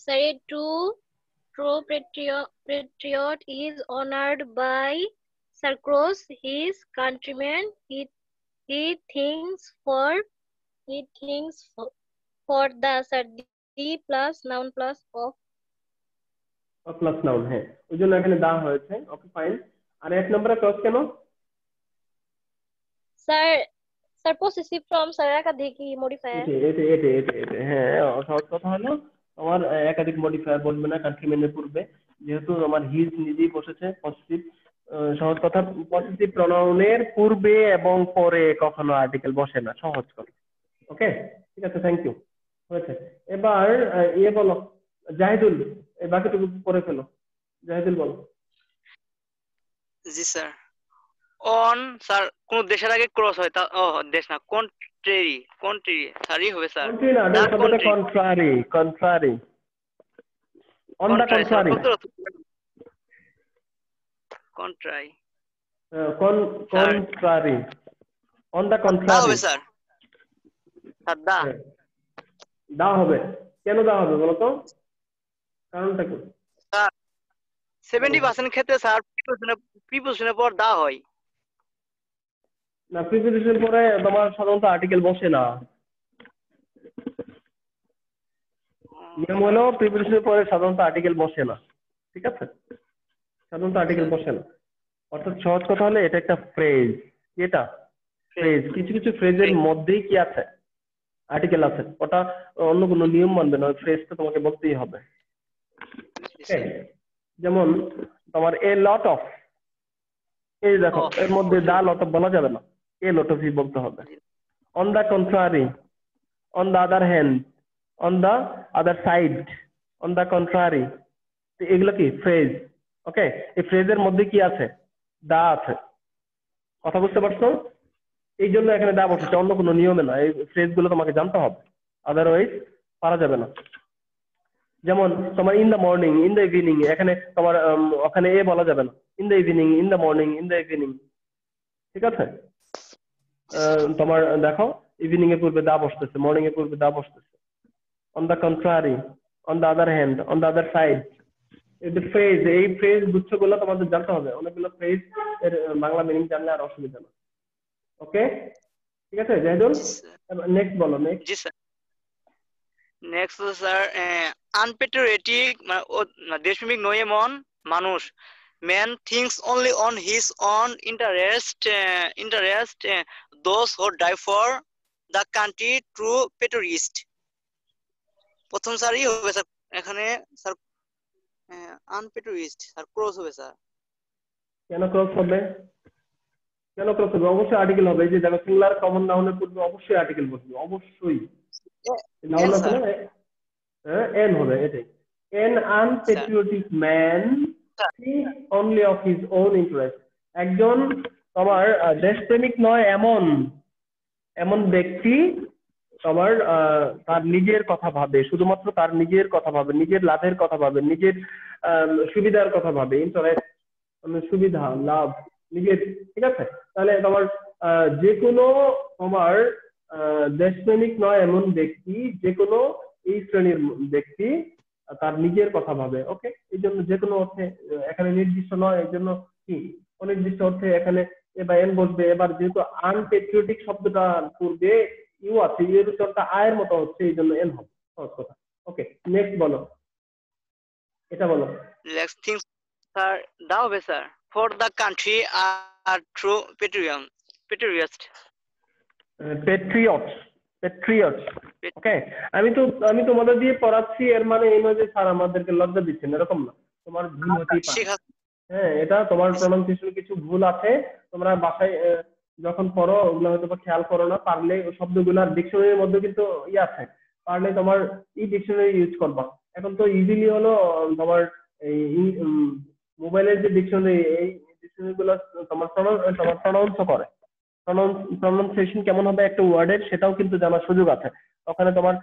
Sir, a true patriot is honored by across his countrymen. He thinks for the sir, the plus noun plus of plus noun, হ্যাঁ, ওই জন্য এখানে দা হয়েছে। ওকে, ফাইন। আর এক নম্বরে ক্রস কেন? স্যার possessive from স্যার একাধিক মডিফায়ার। হ্যাঁ, সহজ কথা হলো আমার একাধিক মডিফায়ার বলবে না কান্ট্রিম্যানের পূর্বে, যেহেতু আমার হিজ নিজেই বসেছে পজিটিভ। সহজ কথা, পজিটিভ প্রনাউনের পূর্বে এবং পরে কখনো আর্টিকেল বসে না, সহজ কথা। ওকে, ঠিক আছে, থ্যাংক ইউ, হয়েছে। এবার বলো জাহিদুল, এই বাকিটুকু করে ফেলো। জাহিদুল বলো। জি স্যার। অন স্যার কোন দেশের আগে ক্রস হয় তা দেশ না কন্ট্রি কন্ট্রি স্যারই হবে স্যার। কন্ট্রি না, দা এটা শব্দটা country contrary, contrary, on the contrary sir contrary, কত contrary sir contrary, on the the contrary. হবে স্যার। স্যার দা দা হবে, কেন দা হবে বলো তো, কারণটা কি? স্যার 70% ক্ষেত্রে স্যার প্রিপোজিশনের পর দা হয়। না, প্রিপোজিশন পরে তোমার সাধারণত আর্টিকেল বসে না। নিয়ম হলো প্রিপোজিশনের পরে সাধারণত আর্টিকেল বসে না, ঠিক আছে? সাধারণত আর্টিকেল বসে না। অর্থাৎ সহজ কথা হলে এটা একটা ফ্রেজ। এটা ফ্রেজ, কিছু কিছু ফ্রেজের মধ্যেই কি আছে, আর্টিকেল আছে। ওটা অন্য কোনো নিয়ম মানবে না, ওই ফ্রেজটা তোমাকে বলতেই হবে। Okay? যেমন তোমার এ লট অফ, এই দেখো এর মধ্যে দা লট অফ বলা যাবে না, এ লট অফ ই বলতে হবে। On the contrary, on the other hand, on the other side, on the contrary, এগুলো কি ফ্রেজ। ওকে, এই ফ্রেজের মধ্যে কি আছে, দা আছে। কথা বুঝতে পারছো? এই জন্য এখানে দা বসেছে, অন্য কোনো নিয়মে না। এই ফ্রেজ গুলো তোমাকে জানতে হবে, আদারওয়াইজ পারা যাবে না। যেমন তোমার in the morning, in the evening, এখানে তোমার ওখানে এ বলা যাবে না। In the evening, in the morning, in the evening, ঠিক আছে? তোমার দেখো ইভিনিং এর পূর্বে দা বসতেছে, মর্নিং এর পূর্বে দা বসতেছে। On the contrary, on the other hand, on the other side, এই ফ্রেজ, এই ফ্রেজ গুচ্ছগুলো তোমাদের জানতে হবে। অনেকগুলো ফ্রেজ এর বাংলা মিনিং জানলে আর অসুবিধা না। ওকে, ঠিক আছে জাহিদুল? নেক্সট বলো, নেক্সট। জি স্যার। নেক্সট স্যার আনপেট্রিয়টিক মানে দেশপ্রেমিক নয় এমন মানুষ। Man thinks only on his own interest those who die for the country true patriotist. প্রথম স্যারই হবে স্যার এখানে স্যার আনপেট্রিয়টিস্ট স্যার ক্রস হবে স্যার। কেন ক্রস হবে? কেন ক্রস হবে? অবশ্যই আর্টিকেল হবে। এই যে দেখো সিঙ্গুলার কমন নাউনের পূর্বে অবশ্যই আর্টিকেল বসবে, অবশ্যই। নাউন আছে না, হ্যাঁ, এন হবে, এটাই। An unpatriotic man thinks only of his own interest. একজন তোমার দেশপ্রেমিক নয় এমন এমন ব্যক্তি তোমার তার নিজের কথা ভাবে, শুধুমাত্র তার নিজের কথা ভাবে, নিজের লাভের কথা ভাবে, নিজের সুবিধার কথা ভাবে। ইন্টারেস্ট মানে সুবিধা, লাভ, নিজের, ঠিক আছে? তাহলে তোমার যে কোনো তোমার দেশপ্রেমিক নয় এমন ব্যক্তি, যে কোনো এই শ্রেণীর ব্যক্তি তার নিজের কথা ভাবে। ওকে, এই জন্য যে কোনো অর্থে এখানে নির্দিষ্ট নয়, এই জন্য কি অনির্দিষ্ট অর্থে এখানে এ বা এন বসবে। এবার যেহেতু আনপেট্রিয়টিক শব্দটা পূর্বে ইউ আছে, ইউ এর উচ্চারণটা আয়ের মতো হচ্ছে, এই জন্য এন হবে। সহজ কথা। ওকে, নেক্সট বলো, এটা বলো। নেক্সট থিংস স্যার দা হবে sir. For the country R true patriotist. Patriots, patriots. Okay, আমি তোমাদের দিয়ে পড়াচ্ছি, এর মানে এই নয় যে স্যার আমাদেরকে লজ্জা দিচ্ছেন, এরকম না। তোমার ভুল হতেই পারে। হ্যাঁ, এটা তোমার প্রনাউন্সিয়েশন কিছু ভুল আছে, তোমরা বাসায় যখন পড়ো ওগুলো হয়তো বা খেয়াল করো না। পারলে ওই শব্দগুলার ডিকশনারির মধ্যে কিন্তু আছে, পারলে তোমার এই ডিকশনারি ইউজ করবা। এখন তো ইজিলি হলো তোমার এই মোবাইলের যে ডিকশনারি, এই ডিকশনারি গুলো তোমার প্রনাউন্স করে। প্রনাউন্সিয়েশন কেমন হবে একটা ওয়ার্ডের, সেটাও কিন্তু জানার সুযোগ আছে। ওখানে তোমার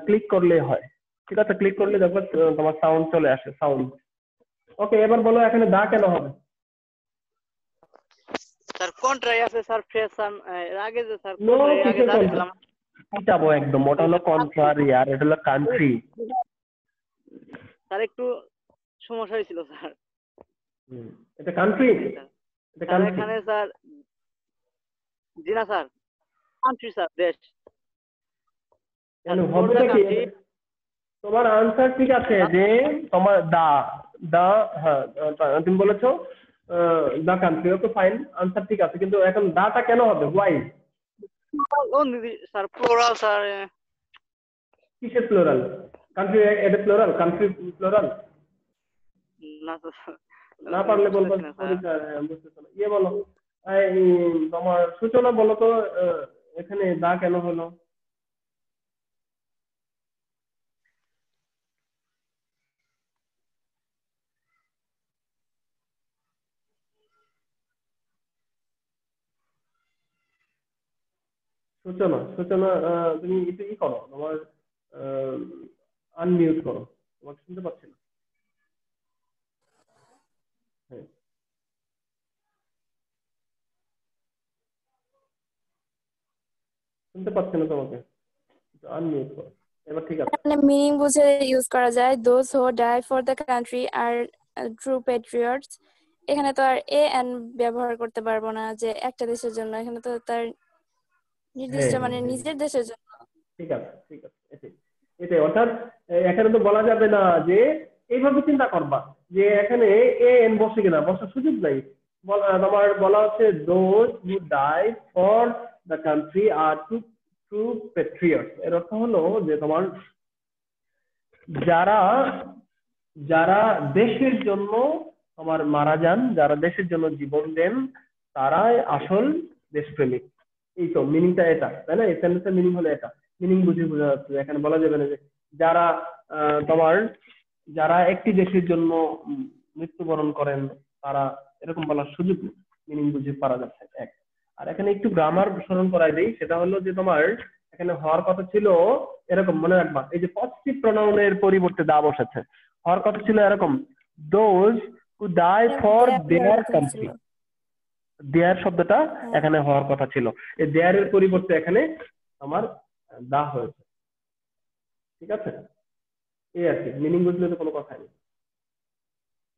ক্লিক করলে হয়, ঠিক আছে? ক্লিক করলে দেখবে তোমার সাউন্ড চলে আসে, সাউন্ড। ওকে, এবার বলো এখানে দা কেন হবে? স্যার কন্ট্রাই আছে স্যার, ফ্রেশন এর আগে যে স্যার নো, কন্ট্রাই আগে কিসের যা কন্ট্রি? দিলাম যাবো একদম, ওটা হলো কন্ট্রারি আর এটা হলো কান্ট্রি। স্যার একটু সমস্যা হয়েছিল স্যার। এটা কান্ট্রি, এটা স্যার কান্ট্রি। এখানে স্যার জি না স্যার, কান্ট্রি স্যার, দেশ। মানে হবেটা কি? তোমার আনসার ঠিক আছে যে তোমার দা দা হ্যাঁ, তুমি বলেছো the country. Okay fine, answer ঠিক আছে, কিন্তু এখন দাটা কেন হবে? হোয়াই? Sir plural sir. কিসের প্লুরাল? কান্ট্রি এটা প্লুরাল, কান্ট্রি প্লুরাল? না স্যার, না পারলে বলবো বুঝতেছো না। ইয়ে বলো, এই তোমার সূচনা বলো তো, এখানে দা কেন হলো? সূচনা সূচনা তুমি একটু ই করো, তোমার আনমিউট করো, তোমাকে শুনতে পাচ্ছি না। হ্যাঁ, শুনতে পাচ্ছি না তোমাকে, আনমিউট করো, এবার ঠিক আছে। এখানে মিনিং বুঝে ইউজ করা যায়, those who die for the country R true patriots. এখানে তো আর এ এন ব্যবহার করতে পারবো না যে একটা দেশের জন্য, এখানে তো তার নির্দিষ্ট হ্যাঁ মানে হ্যাঁ, নিজের দেশের জন্য। ঠিক আছে ঠিক আছে, এটাই এটাই অর্থাৎ এখানে তো বলা যাবে না যে এইভাবে চিন্তা করবা যে এখানে এ এন বসে কিনা, বসার সুযোগ নাই। তোমার বলা হচ্ছে those who die for the country R true true patriots. এর অর্থ হলো যে তোমার যারা যারা দেশের জন্য তোমার মারা যান, যারা দেশের জন্য জীবন দেন, তারাই আসল দেশপ্রেমিক। এই তো মিনিংটা এটা, তাই না? এই সেন্টেন্সের মিনিং হলো এটা, মিনিং বুঝে বোঝা যাচ্ছে। এখানে বলা যাবে না যে যারা তোমার যারা একটি দেশের জন্য মৃত্যুবরণ করেন তারা, এরকম বলার সুযোগ নেই, মিনিং বুঝে পারা যাচ্ছে এক। আর এখানে একটু গ্রামার স্মরণ করাই দেই, সেটা হলো যে তোমার এখানে হওয়ার কথা ছিল এরকম, মনে রাখবা, এই যে পজিটিভ প্রোনাউনের পরিবর্তে দা বসেছে, হওয়ার কথা ছিল এরকম, those who die for their country. Their শব্দটা এখানে হওয়ার কথা ছিল, এই দেয়ারের পরিবর্তে এখানে আমার দা হয়েছে। ঠিক আছে, এই আর কি, মিনিং বুঝলে তো কোনো কথা নেই।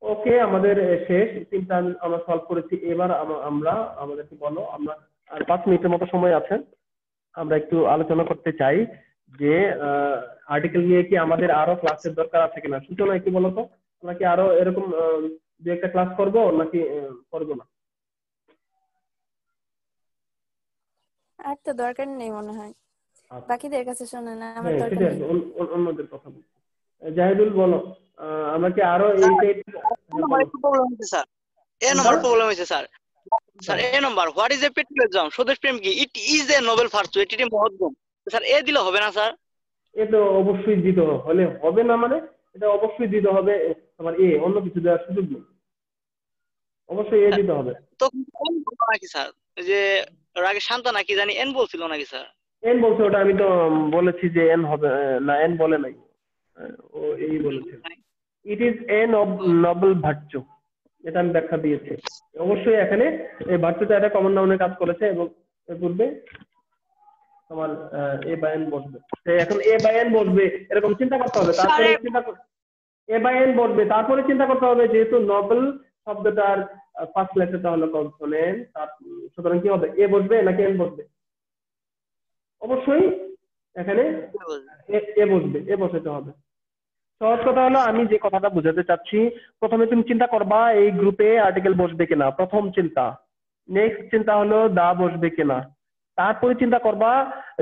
ওকে, আমাদের শেষ তিনটা আমরা সলভ করেছি। এবার আমরা আমাদেরকে বলো, আমরা আর 5 মিনিটের মতো সময় আছে, আমরা একটু আলোচনা করতে চাই যে আর্টিকেল নিয়ে কি আমাদের আরো ক্লাসের দরকার আছে কিনা। সূচনা কি বলতো, আমরা কি আরো এরকম দু একটা ক্লাস করবো নাকি করবো না? আর তো দরকার নেই মনে হয়, বাকিদের কাছে শোনে না, আমার হ্যাঁ দরকার সেটাই, নেই। অন্যদের কথা বলছি। জাহিদুল বলো, আমরা কি আরো এই স্যার এ নম্বর প্রবলেম হয়েছে sir. Sir A number, what is a patriotism? স্বদেশ প্রেম কি? It is a Nobel virtue, এটি একটি মহৎ গুণ। স্যার এ দিলে হবে না স্যার? এ তো অবশ্যই দিতে হলে হবে না, মানে এটা অবশ্যই দিতে হবে তোমার এ, অন্য কিছু দেওয়ার সুযোগ নেই, অবশ্যই এ দিতে হবে। তখন এন বলতো নাকি স্যার? ওই যে আগে শান্তা নাকি জানি এন বলছিল নাকি স্যার? এন বলছে, ওটা আমি তো বলেছি যে এন হবে না, এন বলে নাই, ও এই বলেছে। It is a Nobel virtue, এটা আমি ব্যাখ্যা দিয়েছি। অবশ্যই এখানে এই ভার্চুটা একটা কমন নাউনের কাজ করেছে এবং এর পূর্বে তোমার এ বা এন বসবে। এখন এ বা এন বসবে এরকম চিন্তা করতে হবে, তারপরে এ বা এন বসবে, তারপরে চিন্তা করতে হবে যেহেতু নোবেল শব্দটার ফার্স্ট লেটারটা হলো কনসোনেন্ট, সুতরাং কি হবে, এ বসবে নাকি এন বসবে? অবশ্যই এখানে এ বসবে, এ বসাতে হবে। সহজ কথা হলো, আমি যে কথাটা বুঝাতে চাচ্ছি, প্রথমে তুমি চিন্তা করবা এই গ্রুপে আর্টিকেল বসবে কিনা, প্রথম চিন্তা। নেক্সট চিন্তা হলো দা বসবে কিনা, তারপরে চিন্তা করবা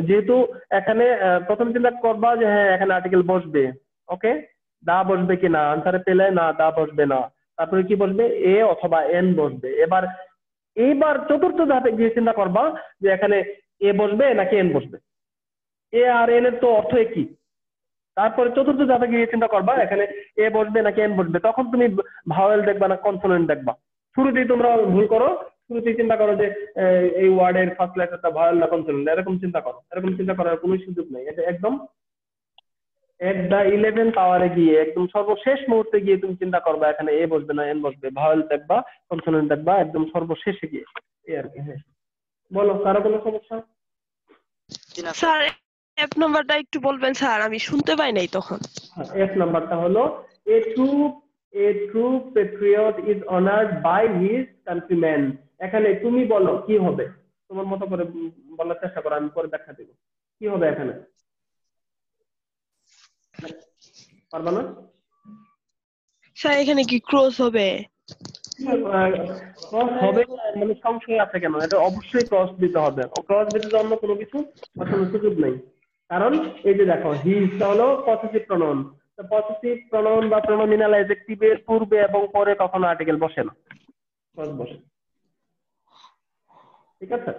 যেহেতু এখানে প্রথম চিন্তা করবা যে হ্যাঁ এখানে আর্টিকেল বসবে, ওকে, দা বসবে কিনা, আনসারে পেলে না দা বসবে না, তারপরে কি বসবে, এ অথবা এন বসবে। এইবার চতুর্থ ধাপে গিয়ে চিন্তা করবা যে এখানে এ বসবে নাকি এন বসবে, এ আর এন এর তো অর্থ একই। তারপরে চতুর্থ ধাপে গিয়ে চিন্তা করবা এখানে এ বসবে নাকি এন বসবে, তখন তুমি ভাওয়েল দেখবা না কনসোনেন্ট দেখবা। শুরুতেই তোমরা ভুল করো, শুরুতেই চিন্তা করো যে এই ওয়ার্ডের ফার্স্ট লেটারটা ভাওয়েল না কনসোনেন্ট, এরকম চিন্তা করো। এরকম চিন্তা করার কোনো সুযোগ নেই, এটা একদম এট দ্য 11th আওয়ারে গিয়ে একদম সর্বশেষ মুহূর্তে গিয়ে তুমি চিন্তা করবা এখানে এ বসবে না এন বসবে, ভাওয়েল দেখবা কনসোনেন্ট দেখবা একদম সর্বশেষে গিয়ে, এই আর কি। হ্যাঁ বলো, কারো কোনো সমস্যা? স্যার এক নাম্বারটা একটু বলবেন স্যার, আমি শুনতে পাই নাই তখন। এক নাম্বারটা হলো a true patriot is honored by his countrymen। এখানে তুমি বলো কি হবে, তোমার মতো করে বলার চেষ্টা করো, আমি পরে ব্যাখ্যা দেব কি হবে এখানে, পারবা না? স্যার এখানে কি ক্রস হবে? ক্রস হবে মানে সংশয় আছে কেন? এটা অবশ্যই ক্রস দিতে হবে, ক্রস দিতে অন্য কোনো কিছু বসানোর সুযোগ নেই। কারণ এই যে দেখো হিটা হলো পসেসিভ প্রনাউন, পসেসিভ প্রনাউন বা প্রনোমিনাল অ্যাডজেক্টিভের পূর্বে এবং পরে কখনো আর্টিকেল বসে না, ক্রস বসে। ঠিক আছে,